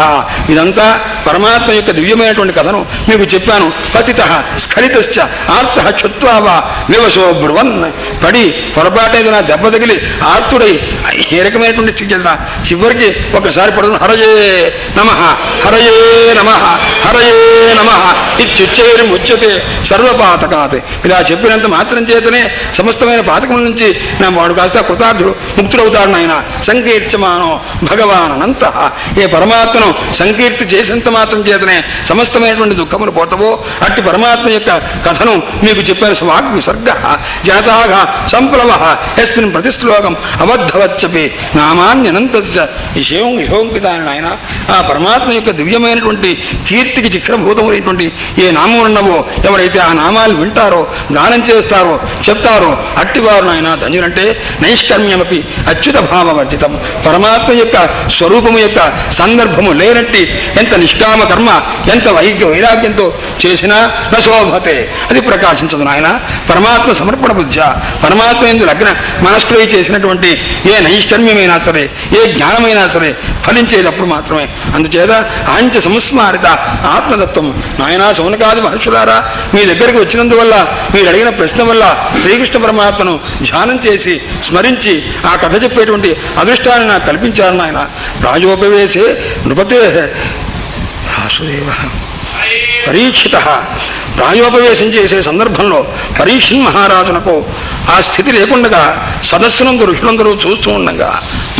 ఇదంతా పరమాత్మ యొక్క దివ్యమైనటువంటి కథను మీకు చెప్పాను. పతిత స్ఖలితశ్చ ఆర్త క్షుత్వా వివశో బ్రువన్, పడి పొరపాటేదైనా దెబ్బ తగిలి ఆర్తుడై ఏ రకమైనటువంటి స్థితి చెందిన చివరికి ఒకసారి పడుతున్న హరయే నమ హరయే నమ హరయే నమ ఇచ్చుచ్చేరి ముచ్యతే సర్వపాతకాత్. ఇలా చెప్పినంత మాత్రం చేతనే సమస్తమైన పాతకముల నుంచి వాడు కాస్త కృతార్థుడు ముక్తుడవుతాడు. నాయన సంకీర్త్యమానో భగవాన్ అనంత. ఏ పరమాత్మను సంకీర్తి చేసినంత మాత్రం చేతనే సమస్తమైనటువంటి దుఃఖములు పోతావో అట్టి పరమాత్మ యొక్క కథను మీకు చెప్పాను. వాగ్ విసర్గ జాతాగ సంప్లవ యస్మిన్ ప్రతిశ్లోకం అబద్ధవచ్చపి నామాన్యనంత శివంకితాన్ని. ఆయన ఆ పరమాత్మ యొక్క దివ్యమైనటువంటి కీర్తికి చిక్షరభూతమైనటువంటి ఏ నామం ఉన్నవో, ఎవరైతే ఆ నామాలు వింటారో, గానం చేస్తారో, చెప్తారో అట్టివారు నాయన ధన్యులంటే. నైష్కర్మ్యమపి అచ్యుత భావవర్జితం. పరమాత్మ యొక్క స్వరూపము యొక్క సందర్భము లేనట్టి ఎంత నిష్కామ కర్మ, ఎంత వైరాగ్యంతో చేసినా నశోభతే, అది ప్రకాశించదు నాయన. పరమాత్మ సమర్పణ బుద్ధ, పరమాత్మ ఎందు లగ్న మనస్కులై చేసినటువంటి ఏ ఐశ్వర్యమైనా సరే, ఏ జ్ఞానమైనా సరే ఫలించేటప్పుడు మాత్రమే. అందుచేత ఆంచ సంస్మారిత ఆత్మతత్వం. నాయనా శౌనకాది మహర్షులారా, మీ దగ్గరికి వచ్చినందువల్ల, మీరు అడిగిన ప్రశ్న వల్ల శ్రీకృష్ణ పరమాత్మను ధ్యానం చేసి స్మరించి ఆ కథ చెప్పేటువంటి అదృష్టాన్ని నాకు కల్పించారు నాయన. రాజోపవేశే నృపతే వాసుదేవ పరీక్షిత. ప్రాయోపవేశం చేసే సందర్భంలో పరీక్షణ్ మహారాజునకు ఆ స్థితి లేకుండా సదస్సునందు ఋషులందరూ చూస్తూ ఉండగా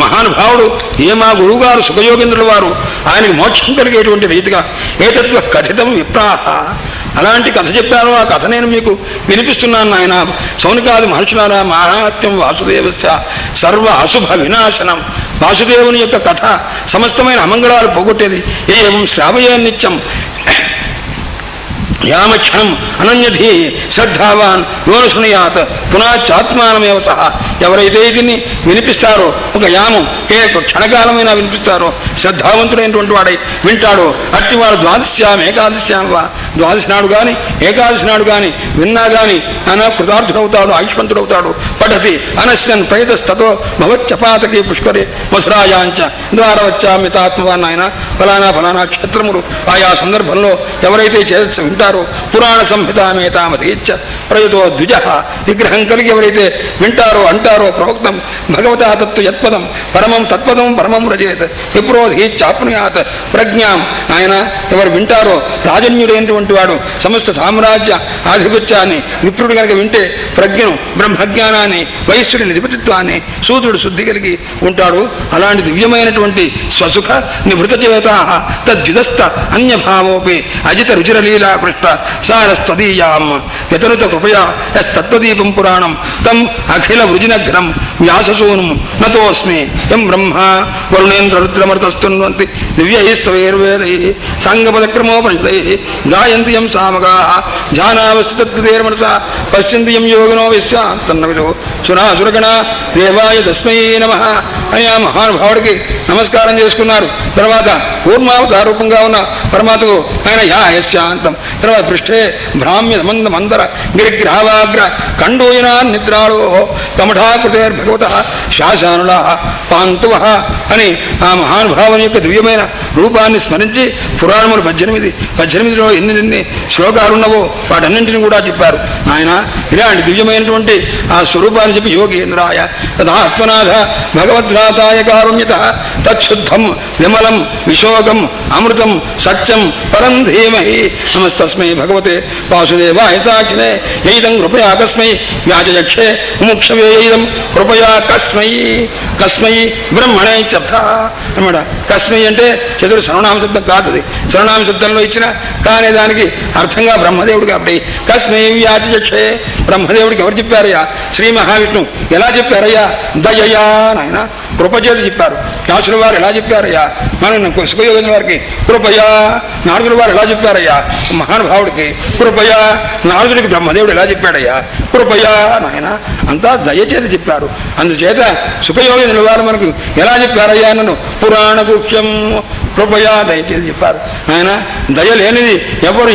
మహానుభావుడు మా గురువుగారు సుఖయోగేంద్రుల వారు ఆయనకి మోక్షం కలిగేటువంటి రీతిగా ఏతత్వ కథితం విప్రాహ, అలాంటి కథ చెప్పాను. ఆ కథ నేను మీకు వినిపిస్తున్నాను నాయన. శౌనకాది మహర్షులారా, మహాత్మ్యం వాసుదేవస్య సర్వ అశుభ వినాశనం. వాసుదేవుని యొక్క కథ సమస్తమైన అమంగళాలు పోగొట్టేది. ఏం శ్రావయే నిత్యం యామక్షణం అనన్యధీ శ్రద్ధావాన్ యోనశృణుయాత్ పునాచాత్మానమేవ సహా. ఎవరైతే దీన్ని వినిపిస్తారో, ఒక యామం క్షణకాలమైనా వినిపిస్తారో, శ్రద్ధావంతుడైనటువంటి వాడై వింటాడో, అట్టివాడు ద్వాదశ్యాం ఏకాదశ్యాం వా, ద్వాదశి నాడు కానీ ఏకాదశి నాడు కానీ విన్నా కానీ ఆయన కృతార్థుడవుతాడు, ఆయుష్మంతుడవుతాడు. పఠతి అనశ్నన్ ప్రయతస్తతో భవత్యపాతకి పుష్కరే మధురాయాంచ ద్వారవచ్చామితాత్మవాన్. ఆయన ఫలానా ఫలానా క్షేత్రములు ఆయా సందర్భంలో ఎవరైతే వింటారో, పురాణ సంహితామేతామతీచ్చ ప్రయతో ద్విజ, విగ్రహం కలిగి ఎవరైతే వింటారో అంటారో, ప్రోక్తం భగవతా తత్వ యత్పదం పరమం తత్పదం పరమం రజేత్ విప్రోధీచ్చాప్నుయాత్ ప్రజ్ఞాం. ఆయన ఎవరు వింటారో, రాజన్యుడైనటువంటి వాడు సమస్త సామ్రాజ్య ఆధిపత్యాన్ని విప్రుడు కనుక వింటే ప్రజ్ఞను, బ్రహ్మజ్ఞానాన్ని, వైశ్యుడి నిధిపతిత్వాన్ని, సూత్రుడు శుద్ధి కలిగి ఉంటాడు. అలాంటి దివ్యమైనటువంటి స్వసుఖ నిభృత చేతా తద్యుదస్త అన్యభావోపి అజిత రుచిరలీలా కృష్ణ సారస్తదీయాం యతనుత కృపయా యస్తత్వదీపం పురాణం తం అఖిల వృజినఘ్నం వ్యాససూనుం నతోస్మి యం బ్రహ్మ వరుణేంద్ర రుద్రమృతస్తున్వంతి దివ్యైస్తవైర్వేదైః సాంగపదక్రమోపనిషదైః గాయంతి యం సామగాః ధ్యానావస్థితత్కృతేర్మనసా పశ్యంతి యం యోగినో విశ్వాంతన్నవిదో సురాసురగణా దేవాయ తస్మై నమః అని ఆ మహానుభావుడికి నమస్కారం చేసుకున్నారు. తర్వాత కూర్మావతారూపంగా ఉన్న పరమాత్మకు ఆయన యస్యాంతం. తర్వాత పృష్ఠే భ్రామ్య మంద మందర గిరిగ్రహవాగ్ర కండోయనా నిద్రాళో కమఠాకృతేర్భగవత శాశానులా పాంతువ అని ఆ మహానుభావుని యొక్క దివ్యమైన రూపాన్ని స్మరించి పురాణములు 18లో ఎన్ని శ్లోకాలు ఉన్నవో వాటన్నింటినీ కూడా చెప్పారు. ఆయన ఇలాంటి దివ్యమైనటువంటి ఆ స్వరూపాన్ని చెప్పి యోగేంద్రాయ తదాత్మనాథ భగవద్రాతాయ కారుణ్యత తచ్చుద్ధం విమలం విశోకం అమృతం సత్యం పరం ధీమహి నమస్తస్మై భగవతే వాసుదేవాయ సాఖినే యైదం కృపయా కస్మై వ్యాజయక్షే ముముక్షవే యైదం కృపయా కస్మై కస్మై బ్రహ్మణే చర్థ అన్నమాట. కస్మై అంటే చతురు సర్వనామ శబ్దం కాదు, అది సర్వనామ శబ్దంలో ఇచ్చిన కానీ దానికి అర్థంగా బ్రహ్మదేవుడు కాబట్టి కస్మై వ్యాజయక్షే. బ్రహ్మదేవుడికి ఎవరు చెప్పారయ్యా? శ్రీ మహావిష్ణువు. ఎలా చెప్పారయ్యా? దయయా నాయన కృపచేత చెప్పారు. వ్యాసుల వారు ఎలా చెప్పారయ్యా? మన సుఖయోగం వారికి కృపయా. నారదుల వారు ఎలా చెప్పారయ్యా? మహానుభావుడికి కృపయా. నారదుడికి బ్రహ్మదేవుడు ఎలా చెప్పాడయ్యా? కృపయా నాయన. అంతా దయచేత చెప్పారు. అందుచేత సుఖయోగినుల వారు మనకు ఎలా చెప్పారయ్యా? నన్ను పురాణ గుహ్యం కృపయా దయచేసి చెప్పారు. ఆయన దయ లేనిది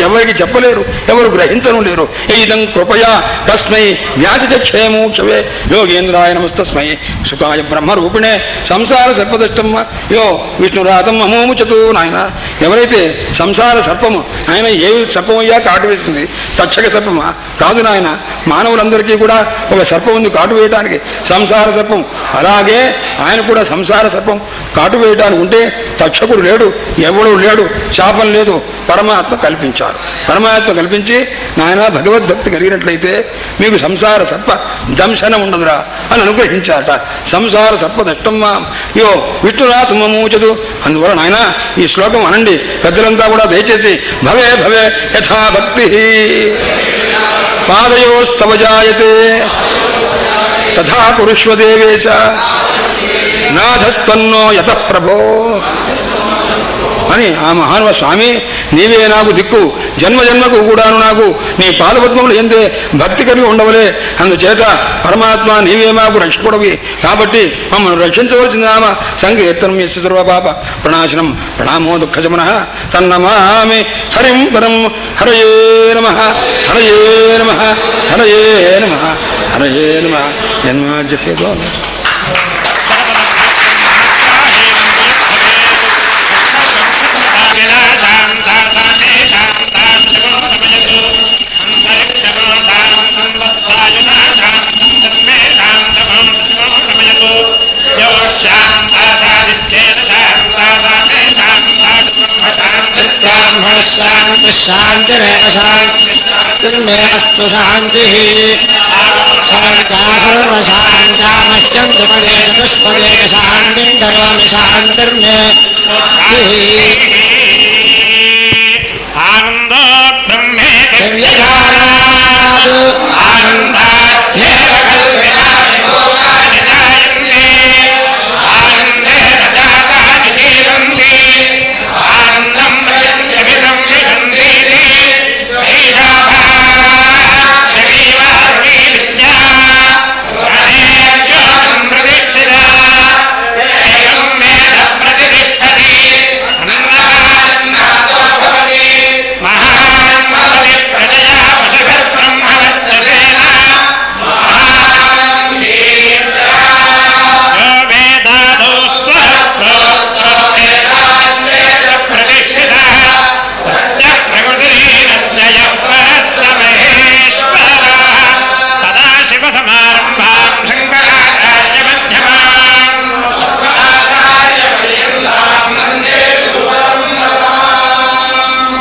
ఎవరికి చెప్పలేరు, ఎవరు గ్రహించను లేరు. ఇదం కృపయా తస్మై వ్యాజక్షేమోక్షవే యోగేంద్రాయ నమస్తస్మై సుఖాయ బ్రహ్మరూపిణే సంసార సర్పదష్టం యో విష్ణురాతం అమోముచతు. నాయన ఎవరైతే సంసార సర్పము, ఆయన ఏ సర్పమయ్యా కాటు వేసింది? తక్షక సర్పమా? కాదు నాయన. మానవులందరికీ కూడా ఒక సర్పం ఉంది కాటు వేయటానికి, సంసార సర్పం. అలాగే ఆయన కూడా సంసార సర్పం కాటు వేయటానికి ఉంటే తక్షకుడు లేడు, ఎవడు లేడు, శాపం లేదు, పరమాత్మ కల్పించారు. పరమాత్మ కల్పించి నాయన భగవద్భక్తి కలిగినట్లయితే మీకు సంసార సర్ప దంశనం ఉండదురా అని అనుగ్రహించారట. సంసార సర్ప దష్టమ్మా యో విష్ణురాత్మూచదు. అందువల్ల నాయన ఈ శ్లోకం అనండి పెద్దలంతా కూడా దయచేసి. భవే భవే యథా భక్తి పాదయోస్తవ జాయతే తథా కురుష్వ దేవేశ నాథస్తన్నో యత ప్రభో అని ఆ మహానుభావ స్వామి నీవే నాకు దిక్కు, జన్మజన్మకు కూడాను నాకు నీ పాదపద్మములు ఎందే భక్తి కలిగి ఉండవలే. అందుచేత పరమాత్మ నీవే మాకు రక్షకుడవి కాబట్టి మమ్మల్ని రక్షించవలసిన నామ సంకీర్తనం యస్య సర్వపాప ప్రణాశనం ప్రణామో దుఃఖశమన తన్నమామి హరిం పరం. హరయే నమః హరయే నమః హరయే నమః హరయే నమః. జన్మాద్యసేదో सर्वशान्तामश्चन्द्रपदे चतुष्पदे शान्तिं करोमि शान्तिर्मे आनन्दो ब्रह्मे दिव्यजानात् आनन्दाध्येव कल्पितानि भूतानि जायन्ते आनन्देन जातानि जीवन्ति आनन्दं प्रयन्त्यमिदं विशन्तीति एषा भागीवारुणी विद्या अनेभ्योऽहं प्रतीक्षिता एवं वेद प्रतिष्ठति अन्नदान्नादो भवति महान् भवति प्रजया पशुभिर्ब्रह्मवर्चसेन महान् यो वेदादौ स्वप्रोक्तो वेदान्तेन प्रतिष्ठितः तस्य प्रकृतिरीनस्य यः परः स महेश्वरः सदाशिवसमारम्भां शङ्कराचार्यमध्यमाम् अस्मदाचार्यपर्यन्तां वन्दे गुरुपरम्पराम्.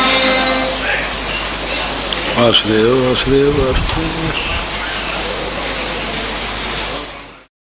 वासुदेव वासुदेव वासुदेव